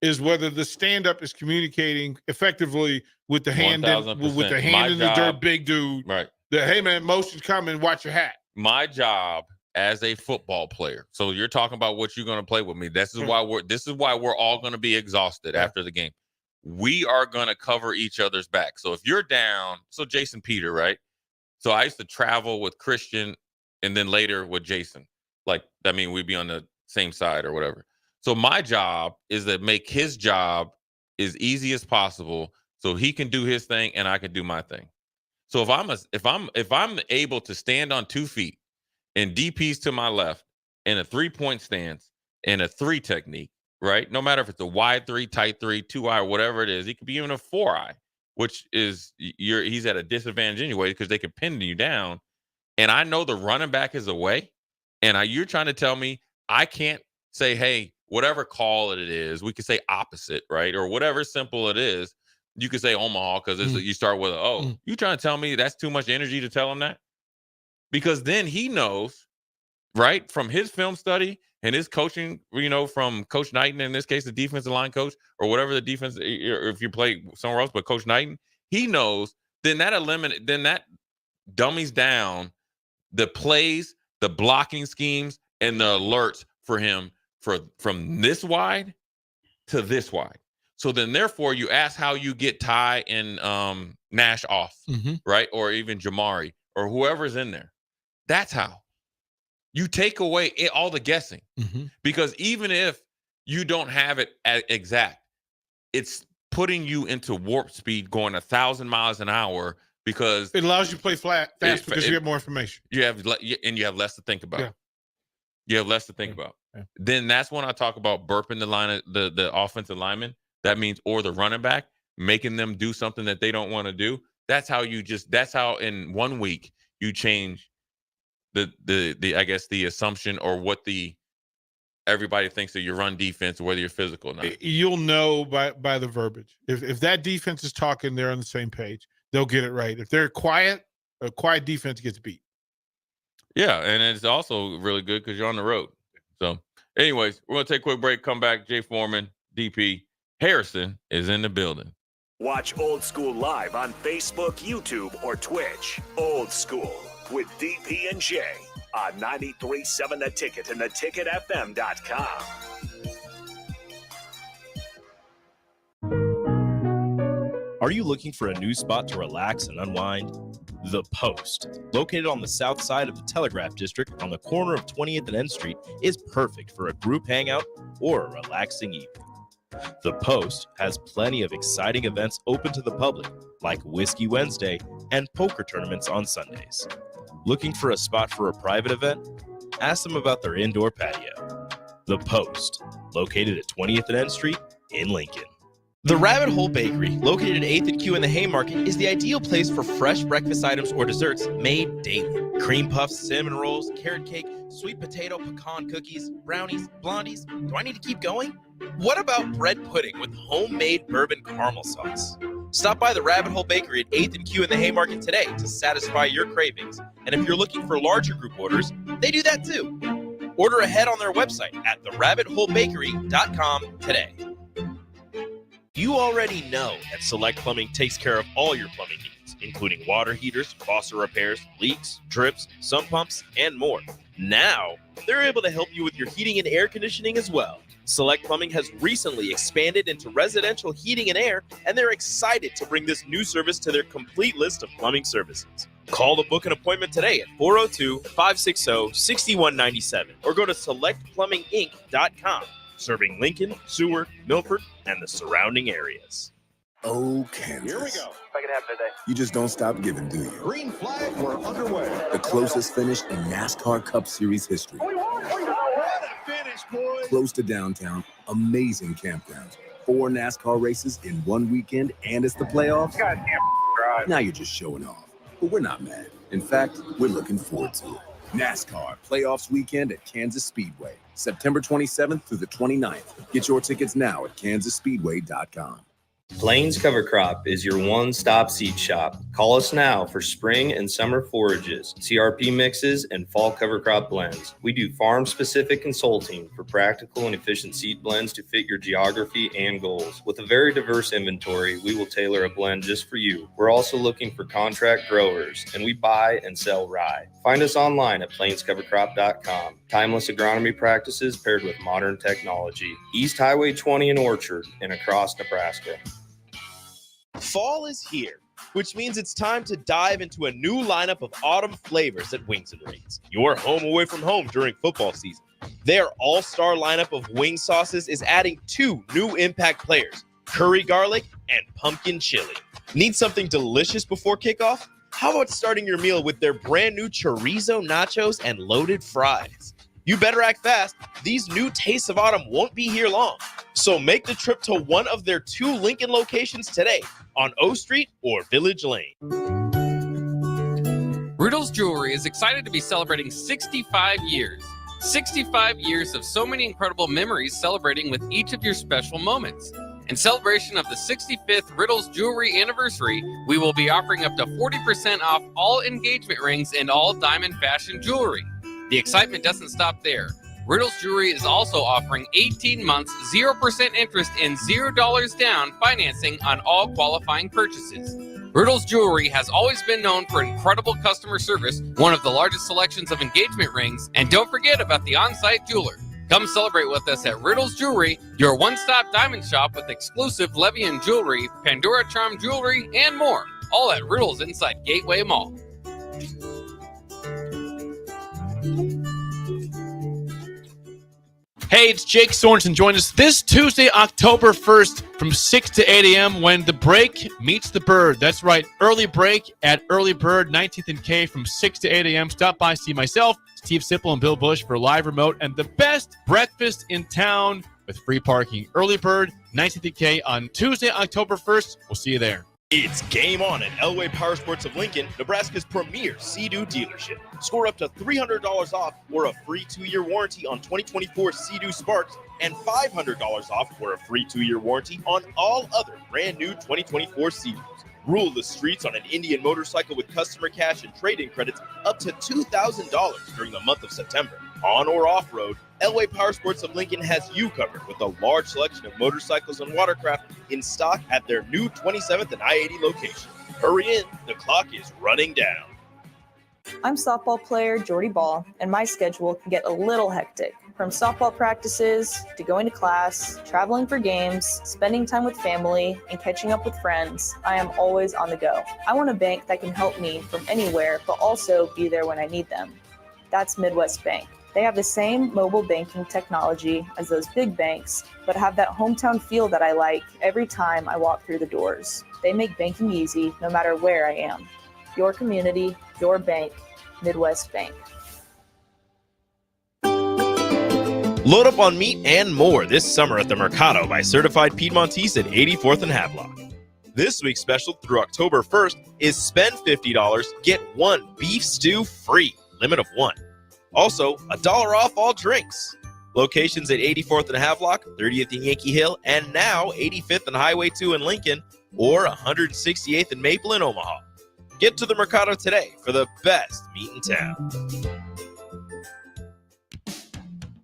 is whether the stand-up is communicating effectively with the hand in the dirt, big dude. Right. That, hey man, motion's coming, watch your hat. My job as a football player. So you're talking about what you're going to play with me. This is why we're all going to be exhausted after the game. We are going to cover each other's back. So if you're down, so Jason Peter, right? So I used to travel with Christian and then later with Jason. Like, I mean, we'd be on the same side or whatever. So my job is to make his job as easy as possible so he can do his thing and I can do my thing. So if I'm able to stand on 2 feet and DP's to my left in a 3-point stance and a 3 technique, right? No matter if it's a wide 3, tight 3, 2-eye, whatever it is, he could be even a 4-eye, which is he's at a disadvantage anyway because they can pin you down. And I know the running back is away, and you're trying to tell me I can't say, hey, whatever call it is, we could say opposite, right? Or whatever simple it is, you could say Omaha because you start with you trying to tell me that's too much energy to tell him that? Because then he knows, right, from his film study and his coaching, from Coach Knighton, in this case, the defensive line coach, or whatever the defense, or if you play somewhere else, but Coach Knighton, he knows, then that dummies down the plays, the blocking schemes, and the alerts for him from this wide to this wide. So then, therefore, you ask how you get Ty and Nash off, right? Or even Jamari or whoever's in there. That's how. You take away all the guessing. Because even if you don't have it at exact, it's putting you into warp speed going 1,000 miles an hour because it allows you to play fast because you get more information. You have less to think about. Yeah. You have less to think about. Yeah. Then that's when I talk about burping the line, the offensive lineman. That means, or the running back, making them do something that they don't want to do. That's how in 1 week you change the I guess the assumption or what everybody thinks of your run defense or whether you're physical or not. You'll know by the verbiage. If that defense is talking, they're on the same page. They'll get it right. If they're quiet, a quiet defense gets beat. Yeah, and it's also really good because you're on the road. So, anyways, we're going to take a quick break, come back. Jay Foreman, DP, Harrison is in the building. Watch Old School live on Facebook, YouTube, or Twitch. Old School with DP and J on 93.7 The Ticket and theticketfm.com. Are you looking for a new spot to relax and unwind? The Post, located on the south side of the Telegraph District on the corner of 20th and N Street, is perfect for a group hangout or a relaxing evening. The Post has plenty of exciting events open to the public, like Whiskey Wednesday and poker tournaments on Sundays. Looking for a spot for a private event? Ask them about their indoor patio. The Post, located at 20th and N Street in Lincoln. The Rabbit Hole Bakery, located at 8th and Q in the Haymarket, is the ideal place for fresh breakfast items or desserts made daily. Cream puffs, cinnamon rolls, carrot cake, sweet potato, pecan cookies, brownies, blondies. Do I need to keep going? What about bread pudding with homemade bourbon caramel sauce? Stop by the Rabbit Hole Bakery at 8th and Q in the Haymarket today to satisfy your cravings. And if you're looking for larger group orders, they do that too. Order ahead on their website at therabbitholebakery.com today. You already know that Select Plumbing takes care of all your plumbing needs, including water heaters, faucet repairs, leaks, drips, sump pumps, and more. Now, they're able to help you with your heating and air conditioning as well. Select Plumbing has recently expanded into residential heating and air, and they're excited to bring this new service to their complete list of plumbing services. Call to book an appointment today at 402-560-6197 or go to selectplumbinginc.com. Serving Lincoln, Seward, Milford, and the surrounding areas. Oh, Kansas. Here we go. Second half today. You just don't stop giving, do you? Green flag, we're underway. The closest finish in NASCAR Cup Series history. What a finish, boys. Close to downtown, amazing campgrounds, 4 NASCAR races in one weekend, and it's the playoffs. Goddamn drive. Now you're just showing off. But we're not mad. In fact, we're looking forward to it. NASCAR Playoffs Weekend at Kansas Speedway, September 27th through the 29th. Get your tickets now at kansasspeedway.com. Plains Cover Crop is your one-stop seed shop. Call us now for spring and summer forages, CRP mixes, and fall cover crop blends. We do farm-specific consulting for practical and efficient seed blends to fit your geography and goals. With a very diverse inventory, we will tailor a blend just for you. We're also looking for contract growers, and we buy and sell rye. Find us online at plainscovercrop.com. Timeless agronomy practices paired with modern technology. East Highway 20 in Orchard and across Nebraska. Fall is here, which means it's time to dive into a new lineup of autumn flavors at Wings and Rings, your home away from home during football season. Their all-star lineup of wing sauces is adding 2 new impact players, curry garlic and pumpkin chili. Need something delicious before kickoff? How about starting your meal with their brand new chorizo nachos and loaded fries? You better act fast. These new tastes of autumn won't be here long. So make the trip to one of their 2 Lincoln locations today on O Street or Village Lane. Riddle's Jewelry is excited to be celebrating 65 years. 65 years of so many incredible memories celebrating with each of your special moments. In celebration of the 65th Riddle's Jewelry anniversary, we will be offering up to 40% off all engagement rings and all diamond fashion jewelry. The excitement doesn't stop there. Riddle's Jewelry is also offering 18 months, 0% interest and $0 down financing on all qualifying purchases. Riddle's Jewelry has always been known for incredible customer service, one of the largest selections of engagement rings, and don't forget about the on-site jeweler. Come celebrate with us at Riddle's Jewelry, your one-stop diamond shop with exclusive Levian jewelry, Pandora Charm jewelry, and more. All at Riddle's inside Gateway Mall. Hey, it's Jake Sorensen. Join us this Tuesday, October 1st from 6 to 8 a.m. when the break meets the bird. That's right, early break at Early Bird, 19th and K from 6 to 8 a.m. Stop by, see myself, Steve Sipple, and Bill Bush for live remote and the best breakfast in town with free parking. Early Bird, 19th and K on Tuesday, October 1st. We'll see you there. It's game on at Elway Power Sports of Lincoln, Nebraska's premier Sea-Doo dealership. Score up to $300 off or a free 2-year warranty on 2024 Sea-Doo Sparks and $500 off or a free 2-year warranty on all other brand new 2024 Sea-Doos. Rule the streets on an Indian motorcycle with customer cash and trade-in credits up to $2,000 during the month of September. On or off-road, Elway Power Sports of Lincoln has you covered with a large selection of motorcycles and watercraft in stock at their new 27th and I-80 location. Hurry in, the clock is running down. I'm softball player Jordy Ball, and my schedule can get a little hectic. From softball practices to going to class, traveling for games, spending time with family, and catching up with friends, I am always on the go. I want a bank that can help me from anywhere, but also be there when I need them. That's Midwest Bank. They have the same mobile banking technology as those big banks, but have that hometown feel that I like every time I walk through the doors. They make banking easy no matter where I am. Your community, your bank, Midwest Bank. Load up on meat and more this summer at the Mercado by Certified Piedmontese at 84th and Havelock. This week's special through October 1st is spend $50, get 1 beef stew free, limit of 1. Also, $1 off all drinks. Locations at 84th and Havelock, 30th and Yankee Hill, and now 85th and Highway 2 in Lincoln, or 168th and Maple in Omaha. Get to the Mercado today for the best meat in town.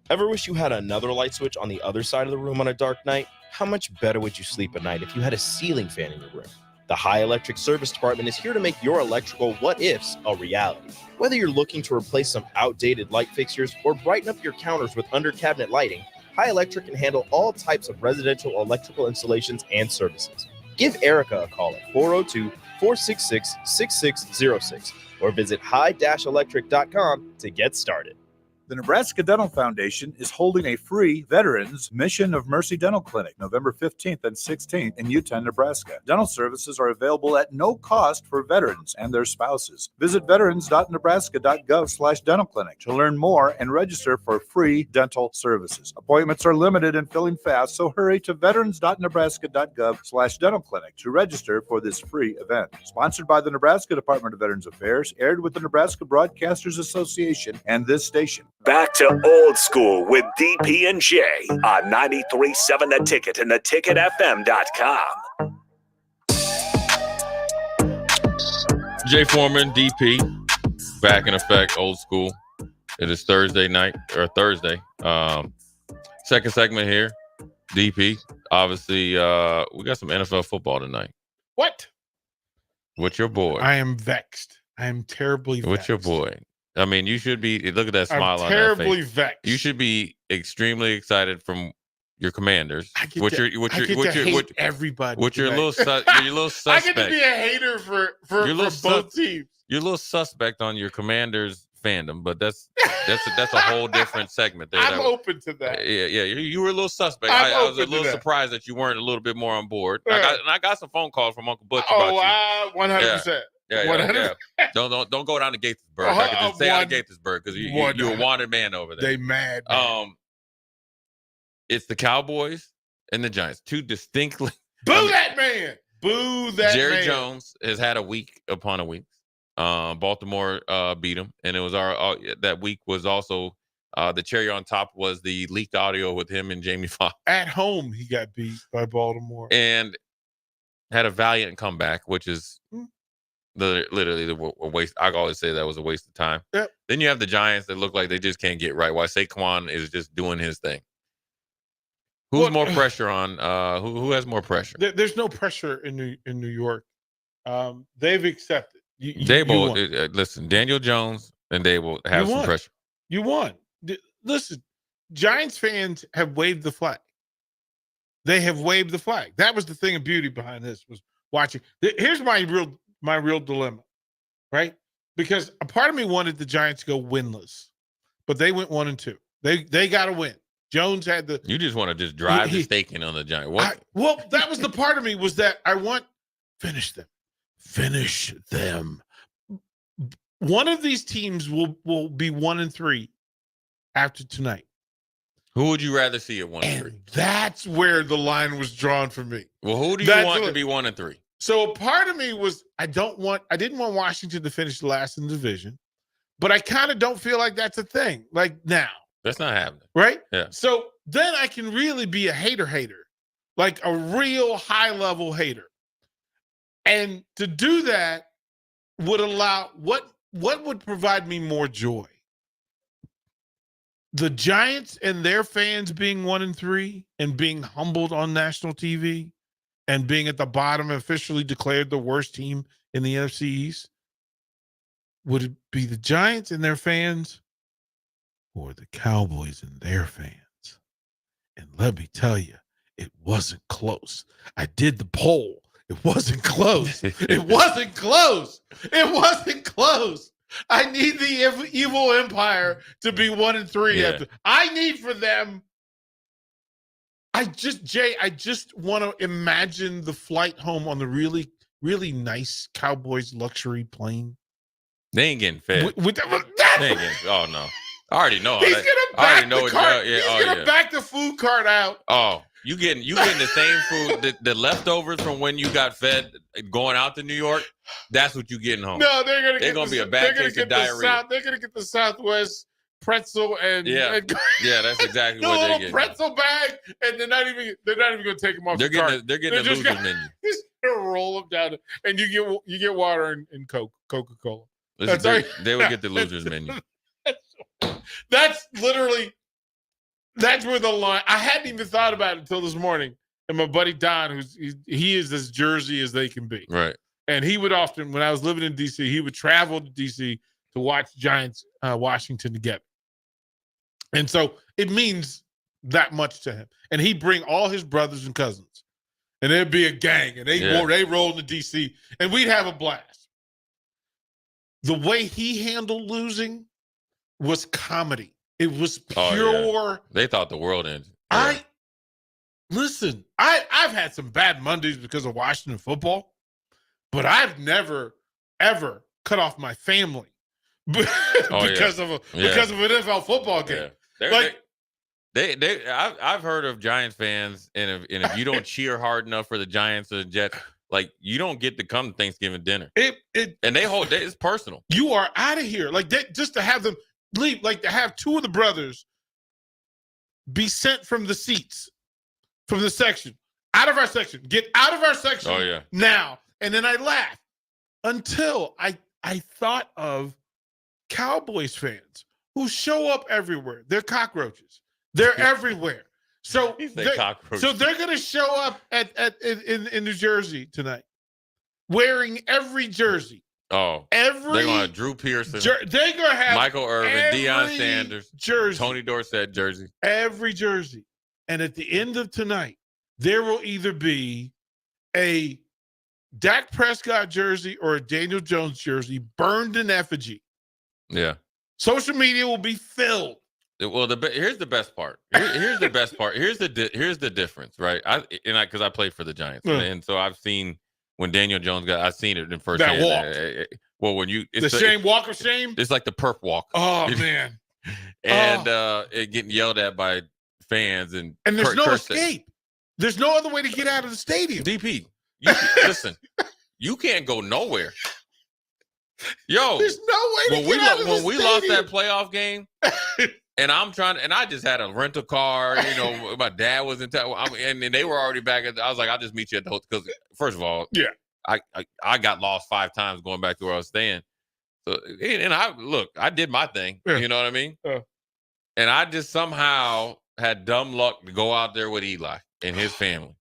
Ever wish you had another light switch on the other side of the room on a dark night? How much better would you sleep at night if you had a ceiling fan in your room? The High Electric Service Department is here to make your electrical what-ifs a reality. Whether you're looking to replace some outdated light fixtures or brighten up your counters with under-cabinet lighting, High Electric can handle all types of residential electrical installations and services. Give Erica a call at 402-466-6606 or visit high-electric.com to get started. The Nebraska Dental Foundation is holding a free Veterans Mission of Mercy Dental Clinic November 15th and 16th in Utah, Nebraska. Dental services are available at no cost for veterans and their spouses. Visit veterans.nebraska.gov/dental clinic to learn more and register for free dental services. Appointments are limited and filling fast, so hurry to veterans.nebraska.gov/dental clinic to register for this free event. Sponsored by the Nebraska Department of Veterans Affairs, aired with the Nebraska Broadcasters Association and this station. Back to old school with DP and J on 93.7 The Ticket and theticketfm.com. Jay Foreman, DP, back in effect, old school. It is Thursday night, or Thursday. Second segment here, DP. Obviously, we got some NFL football tonight. What? With your boy. I am vexed. I am terribly vexed. With your boy. I mean, you should be, look at that smile on that face. Terribly vexed. You should be extremely excited from your Commanders. I get to hate everybody. With your little suspect. I get to be a hater for both teams. You're a little suspect on your Commanders fandom, but that's a whole different segment there. I'm open to that. Yeah. You were a little suspect. I'm I was a open to little that. surprised that you weren't a little bit more on board. Yeah. I got some phone calls from Uncle Butch about you. 100%. Yeah. Don't go down to Gaithersburg. I can just stay out of Gaithersburg because you're a wanted man over there. They mad. Man. It's the Cowboys and the Giants. Two distinctly. Boo that man. Boo that Jerry man. Jones has had a week upon a week. Baltimore beat him, and it was our that week was also the cherry on top was the leaked audio with him and Jamie Foxx. At home, he got beat by Baltimore and had a valiant comeback, which is literally a waste. I always say that was a waste of time. Yep. Then you have the Giants that look like they just can't get right. While Saquon is just doing his thing. Who's more pressure on? Who has more pressure? There's no pressure in New York. They've accepted. Dable, listen, Daniel Jones and Dable have some pressure. You won. Listen, Giants fans have waved the flag. They have waved the flag. That was the thing of beauty behind this was watching. Here's my real dilemma, right? Because a part of me wanted the Giants to go winless, but they went 1-2. They got to win. Jones had the. You just want to just drive the stake in on the Giants. Well, that was the part of me was that I want finish them. Finish them. One of these teams will be 1-3 after tonight. Who would you rather see at 1-3? That's where the line was drawn for me. Well, who do you want to be 1-3? So a part of me was I didn't want Washington to finish last in the division, but I kind of don't feel like that's a thing. Like now. That's not happening. Right? Yeah. So then I can really be a hater, like a real high-level hater. And to do that would allow what would provide me more joy? The Giants and their fans being 1-3 and being humbled on national TV and being at the bottom, officially declared the worst team in the NFC East. Would it be the Giants and their fans or the Cowboys and their fans? And let me tell you, it wasn't close. I did the poll. It wasn't close. It wasn't close. It wasn't close. I need the evil empire to be 1-3. Yeah. I need for them. I just want to imagine the flight home on the really, really nice Cowboys luxury plane. They ain't getting fed. They ain't getting. Oh no, I already know. He's gonna back the cart. Yeah, he's gonna back the food cart out. Oh, you getting the same food, the leftovers from when you got fed going out to New York. That's what you getting home. No, they're gonna be a bad case of diarrhea. They're gonna get the Southwest pretzel and that's exactly the what they're little getting. Pretzel bag, and they're not even gonna take them off. They're getting the losers menu. Just gonna roll them down, and you get water and Coca-Cola. They would get the losers menu. That's where the line. I hadn't even thought about it until this morning. And my buddy Don, he is as Jersey as they can be. Right. And he would often, when I was living in DC, he would travel to DC to watch Giants Washington together. And so it means that much to him. And he'd bring all his brothers and cousins. And there'd be a gang. And they rolled to DC. And we'd have a blast. The way he handled losing was comedy. It was Oh, pure. yeah. They thought the world ended. Listen, I've had some bad Mondays because of Washington football, but I've never ever cut off my family because of an NFL football game. I've heard of Giants fans, and if you don't cheer hard enough for the Giants or the Jets, like you don't get to come to Thanksgiving dinner. It's personal. You are out of here. Like that, just to have them leave, like to have two of the brothers be sent from the seats, from the section, out of our section. Get out of our section now. And then I laughed until I thought of Cowboys fans who show up everywhere. They're cockroaches. They're everywhere. So they're going to show up in New Jersey tonight, wearing every jersey. Oh, they're going to have Drew Pearson. They're going to have Michael Irvin, Deion Sanders, jersey, Tony Dorsett jersey. Every jersey. And at the end of tonight, there will either be a Dak Prescott jersey or a Daniel Jones jersey burned in effigy. Yeah. Social media will be filled. Well, here's the best part. Here's the best part. Here's the difference, right? Because I played for the Giants, and so I've seen when Daniel Jones I've seen it in first hand. That walk. Well, when it's the shame walk of shame. It's like the perp walk. Oh man. And it getting yelled at by fans and there's no escape. There's no other way to get out of the stadium. DP, listen, you can't go nowhere. Yo, there's no way to get out of the stadium. When we lost that playoff game, and I just had a rental car. You know, my dad was in town, and they were already back. I was like, I'll just meet you at the hotel because, first of all, I got lost 5 times going back to where I was staying. So, and I did my thing. Yeah. You know what I mean? And I just somehow had dumb luck to go out there with Eli and his family.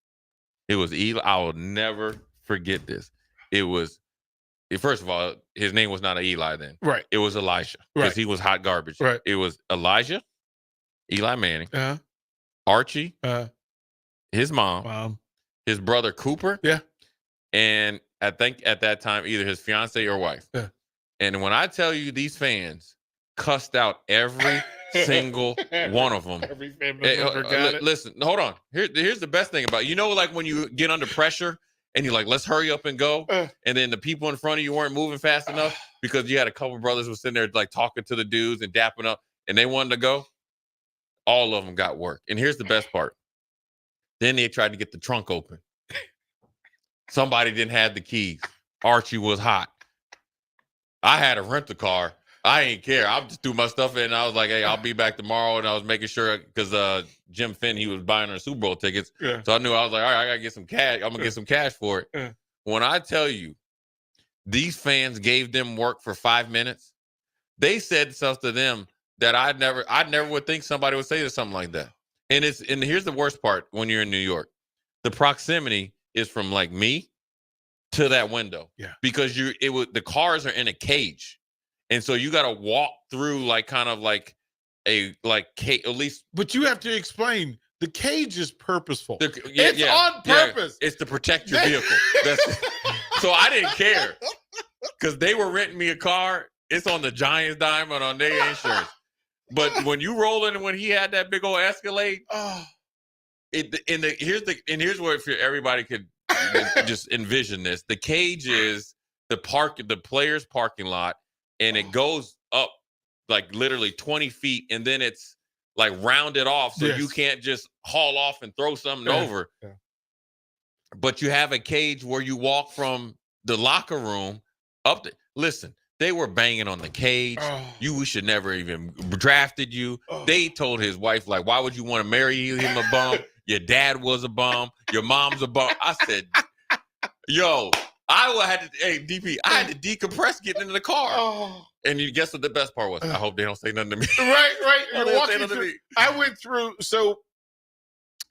It was Eli. I will never forget this. It was, first of all, his name was not Eli then. Right. It was Elijah because he was hot garbage. Right. It was Elijah, Eli Manning, Archie, his mom, his brother Cooper. Yeah. And I think at that time, either his fiance or wife. Yeah. And when I tell you these fans cussed out every single one of them. Every family member got it. Listen, hold on. Here's the best thing about it. You know, like when you get under pressure and you're like, let's hurry up and go. And then the people in front of you weren't moving fast enough because you had a couple brothers who were sitting there like talking to the dudes and dapping up and they wanted to go. All of them got work. And here's the best part. Then they tried to get the trunk open. Somebody didn't have the keys. Archie was hot. I had a rental car. I ain't care. I just threw my stuff in and I was like, hey, I'll be back tomorrow. And I was making sure because Jim Finn, he was buying our Super Bowl tickets. Yeah. So I knew I was like, all right, I got to get some cash. I'm going to get some cash for it. Yeah. When I tell you these fans gave them work for 5 minutes, they said stuff to them that I never would think somebody would say something like that. And here's the worst part when you're in New York. The proximity is from like me to that window. Yeah. Because the cars are in a cage. And so you got to walk through like kind of like a cage, at least. But you have to explain the cage is purposeful. It's on purpose. Yeah, it's to protect your vehicle. So I didn't care because they were renting me a car. It's on the Giants dime and on their insurance. But when you roll in and when he had that big old Escalade, here's where if everybody could just envision this. The cage is the players' parking lot. And it goes up like literally 20 feet, and then it's like rounded off, so you can't just haul off and throw something over. Yeah. But you have a cage where you walk from the locker room up. Listen, they were banging on the cage. We should never even drafted you. They told his wife, like, why would you want to marry him a bum? Your dad was a bum. Your mom's a bum. I said, yo. I had to decompress getting into the car. And you guess what the best part was? I hope they don't say nothing to me. Right. I went through, so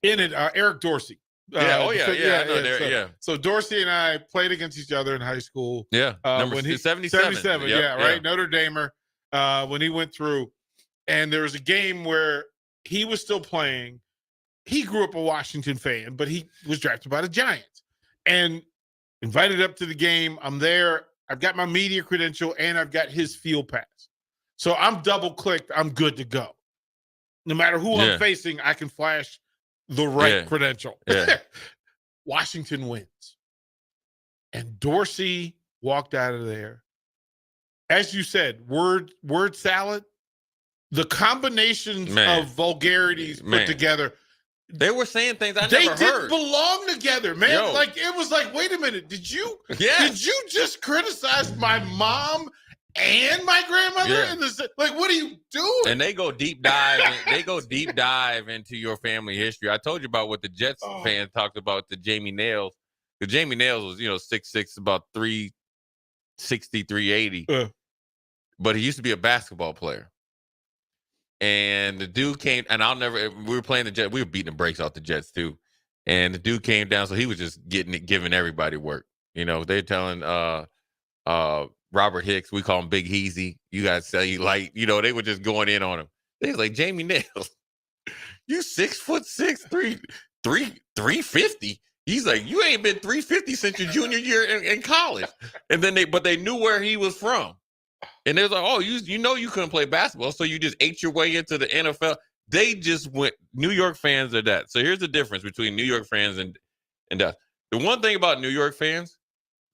in it, Eric Dorsey. So Dorsey and I played against each other in high school. Yeah, number 77. Right? Notre Damer, when he went through. And there was a game where he was still playing. He grew up a Washington fan, but he was drafted by the Giants. And invited up to the game. I'm there. I've got my media credential and I've got his field pass. So I'm double clicked. I'm good to go. No matter who I'm facing, I can flash the right credential. Yeah. Washington wins. And Dorsey walked out of there. As you said, word salad, the combinations of vulgarities put together. They were saying things I They never didn't heard. belong together, man. Yo. Like, it was like, wait a minute. Did you Yes. just criticize my mom and my grandmother? Yeah. Like, what are you doing? And they go deep dive. They go deep dive into your family history. I told you about what the Jets fans talked about to Jamie Nails. Because Jamie Nails was, 6'6", about 360, 380. But he used to be a basketball player. And the dude came, and we were playing the Jets. We were beating the brakes off the Jets too. And the dude came down, so he was just giving everybody work. They're telling Robert Hicks, we call him Big Heezy. You guys say you light. They were just going in on him. They was like, Jamie Nails, you 6'6", 350. He's like, you ain't been 350 since your junior year in college. And then they knew where he was from. And they was like, oh, you couldn't play basketball, so you just ate your way into the NFL. They just went, New York fans are that. So here's the difference between New York fans and us. The one thing about New York fans,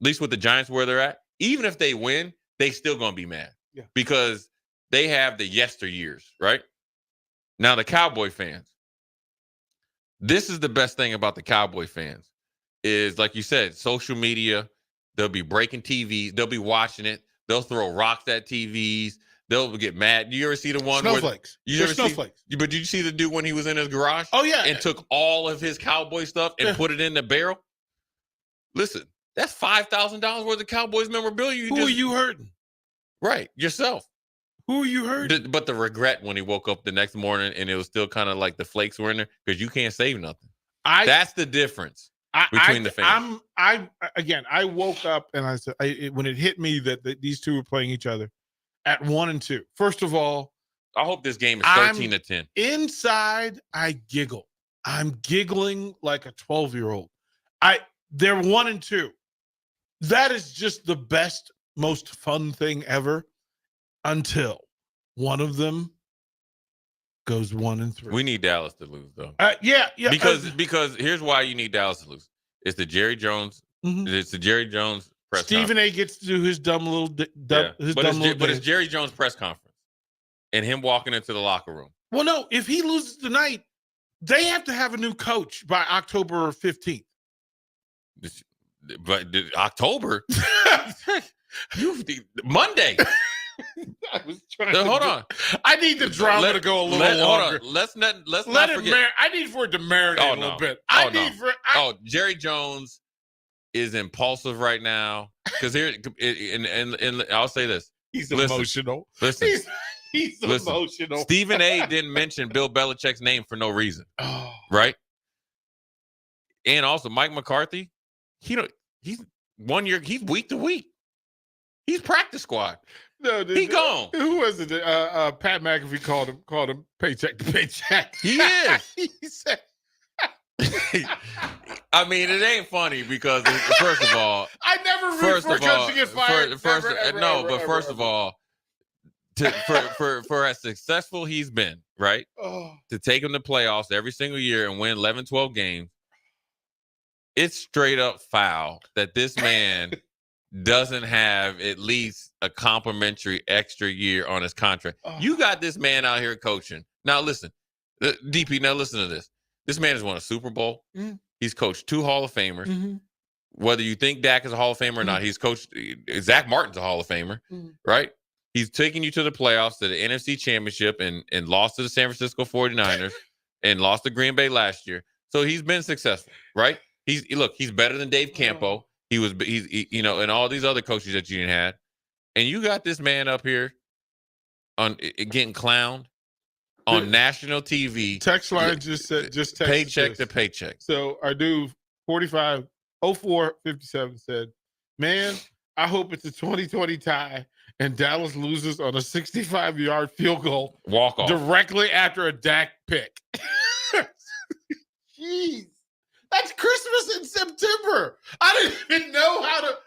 at least with the Giants where they're at, even if they win, they still going to be mad. Yeah. Because they have the yesteryears, right? Now, the Cowboy fans, this is the best thing about the Cowboy fans is, like you said, social media. They'll be breaking TVs. They'll be watching it. They'll throw rocks at TVs. They'll get mad. You ever see the one snowflakes? They're snowflekes. But did you see the dude when he was in his garage? Oh, yeah. And took all of his Cowboy stuff and put it in the barrel? Listen, that's $5,000 worth of Cowboys memorabilia. Who are you hurting? Right, yourself. Who are you hurting? But the regret when he woke up the next morning and it was still kind of like the flakes were in there because you can't save nothing. That's the difference between the fans. I woke up and I said, when it hit me that these two were playing each other at 1-2. First of all, I hope this game is 13-10. Inside, I giggle. I'm giggling like a 12-year-old. They're 1-2. That is just the best, most fun thing ever until one of them goes 1-3. We need Dallas to lose, though. Yeah. Because here's why you need Dallas to lose. It's the Jerry Jones. Mm-hmm. It's the Jerry Jones press Stephen conference. A gets to do his dumb little. But it's Jerry Jones press conference, and him walking into the locker room. Well, no. If he loses tonight, they have to have a new coach by October 15th. But October, Monday. I was trying hold on. I need the drama to go a little longer. Hold on. Let's not it forget. I need for it to marinate a little bit. Jerry Jones is impulsive right now because here and I'll say this. He's emotional. Listen. He's emotional. Stephen A. didn't mention Bill Belichick's name for no reason. Oh. Right? And also Mike McCarthy, he's 1 year, he's week to week. He's practice squad. No, he gone. Who was it? Pat McAfee called him paycheck to paycheck. He is. He said. I mean, it ain't funny because first of all, I never root for coach to get fired. First of all, for as successful he's been, right? Oh. To take him to playoffs every single year and win 11, 12 games, it's straight up foul that this man doesn't have at least a complimentary extra year on his contract. Oh. You got this man out here coaching. Now listen, DP, now listen to this. This man has won a Super Bowl. Mm-hmm. He's coached 2 Hall of Famers. Mm-hmm. Whether you think Dak is a Hall of Famer or not, he's coached. Zach Martin's a Hall of Famer, right? He's taking you to the playoffs, to the NFC Championship, and lost to the San Francisco 49ers and lost to Green Bay last year. So he's been successful, right? He's better than Dave Campo. He's and all these other coaches that you had. And you got this man up here on getting clowned on national TV. Text line just paycheck to paycheck. So our dude 450457 said, "Man, I hope it's a 2020 tie and Dallas loses on a 65-yard field goal walk off directly after a Dak pick." Jeez, that's Christmas in September. I didn't even know how to.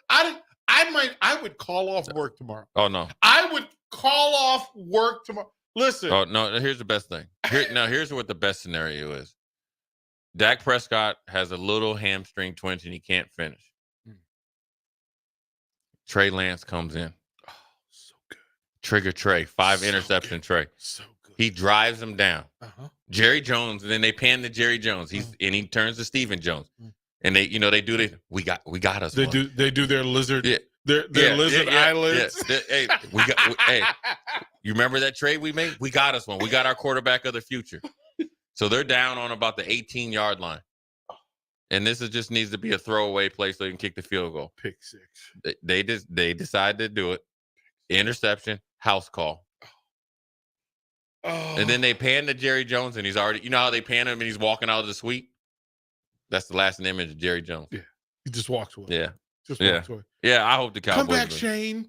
I would call off work tomorrow. Oh no, I would call off work tomorrow. Listen. Oh, no, here's the best thing. Here's what the best scenario is. Dak Prescott has a little hamstring twinge and he can't finish. Trey Lance comes in. Oh, so good. Trigger Trey, 5 interception Trey. So good. He drives him down. Uh-huh. Jerry Jones, and then they pan to Jerry Jones. And he turns to Stephen Jones. And they do we got us. They do their lizard lizard eyelids. Hey, hey, you remember that trade we made? We got us one. We got our quarterback of the future. So they're down on about the 18-yard line. And this just needs to be a throwaway play so they can kick the field goal. Pick 6. They decide to do it. Interception, house call. Oh. And then they pan to Jerry Jones, and he's already, you know how they pan him and he's walking out of the suite? That's the last image of Jerry Jones. Yeah. He just walks away. Yeah. Just walks away. Yeah, I hope the Cowboys come back, win. Shane.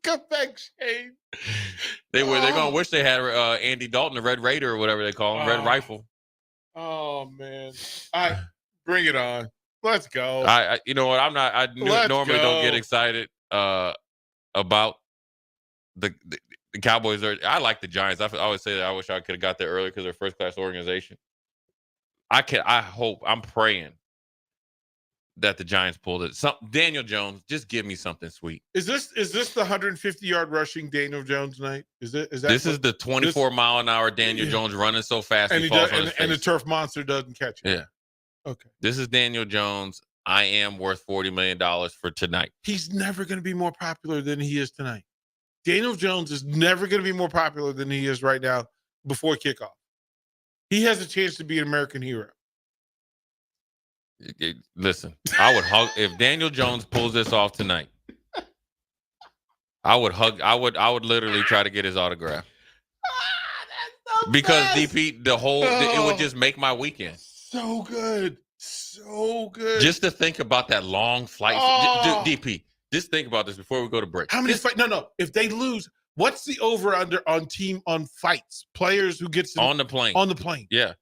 Come back, Shane. They're gonna wish they had Andy Dalton, the Red Raider or whatever they call him, Red Rifle. Oh man. All right, bring it on. Let's go. I you know what? I normally don't get excited about the Cowboys. I like the Giants. I always say that I wish I could have got there earlier because they're a first-class organization. I'm praying that the Giants pulled it. Daniel Jones, just give me something sweet. Is this the 150-yard rushing Daniel Jones night? Is that this is the 24-mile-an-hour Daniel Jones running so fast and he falls on his and the face. turf monster doesn't catch him. Yeah. Okay. This is Daniel Jones. I am worth $40 million for tonight. He's never going to be more popular than he is tonight. Daniel Jones is never going to be more popular than he is right now before kickoff. He has a chance to be an American hero. Listen, I would hug if Daniel Jones pulls this off tonight. I would literally try to get his autograph. Because DP, it would just make my weekend. So good. So good. Just to think about that long flight. DP, just think about this before we go to break. How many fights? No. If they lose, what's the over-under on fights? Players who gets on the plane. On the plane. Yeah.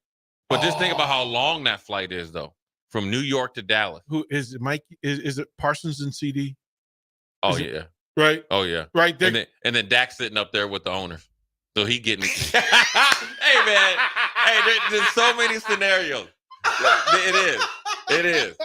But just think about how long that flight is, though. From New York to Dallas. Who is it, Mike? Is it Parsons and CD? Oh, yeah. Right? Oh, yeah. Right. And then Dak's sitting up there with the owners. So he getting Hey, man. Hey, there's so many scenarios. It is.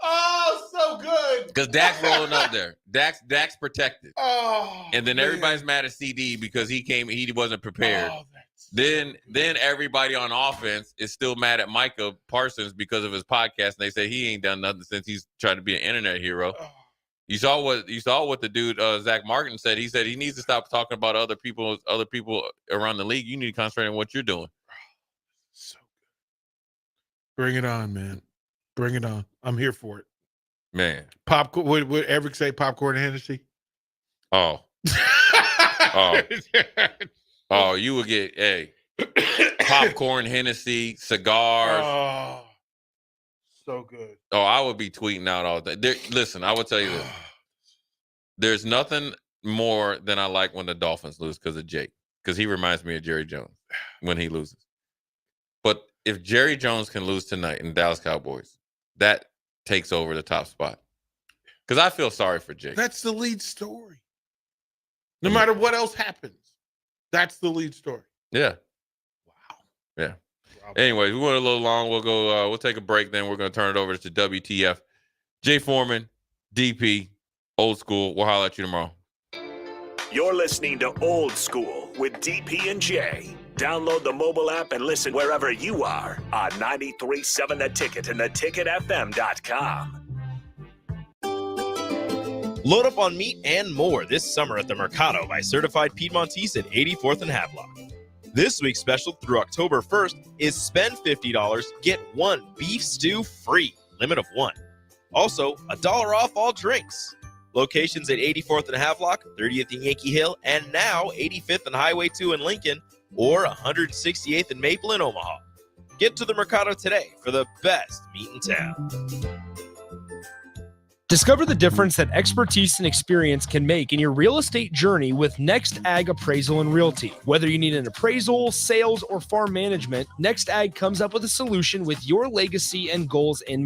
Oh, so good. Because Dak's rolling up there. Dak's protected. Oh. And then everybody's mad at CD because he wasn't prepared. Oh, Then everybody on offense is still mad at Micah Parsons because of his podcast, and they say he ain't done nothing since he's tried to be an internet hero. You saw what the dude Zach Martin said. He said he needs to stop talking about other people around the league. You need to concentrate on what you're doing. So good. Bring it on, man. Bring it on. I'm here for it. Man. Popcorn. Would Eric say popcorn and Hennessy? Oh. Oh, you would get popcorn, Hennessy, cigars. Oh, so good. Oh, I would be tweeting out all day. Listen, I would tell you this. There's nothing more than I like when the Dolphins lose because of Jake, because he reminds me of Jerry Jones when he loses. But if Jerry Jones can lose tonight in Dallas Cowboys, that takes over the top spot. Because I feel sorry for Jake. That's the lead story. No matter what else happens. That's the lead story. Yeah. Wow. Yeah. Anyways, we went a little long. We'll go. We'll take a break. Then we're going to turn it over to WTF. Jay Foreman, DP, Old School. We'll holler at you tomorrow. You're listening to Old School with DP and J. Download the mobile app and listen wherever you are on 93.7 The Ticket and theticketfm.com. Load up on meat and more this summer at the Mercado by Certified Piedmontese at 84th and Havelock. This week's special through October 1st is spend $50, get one beef stew free, limit of one. Also, $1 off all drinks. Locations at 84th and Havelock, 30th and Yankee Hill, and now 85th and Highway 2 in Lincoln, or 168th and Maple in Omaha. Get to the Mercado today for the best meat in town. Discover the difference that expertise and experience can make in your real estate journey with Next Ag Appraisal and Realty. Whether you need an appraisal, sales, or farm management, Next Ag comes up with a solution with your legacy and goals in mind.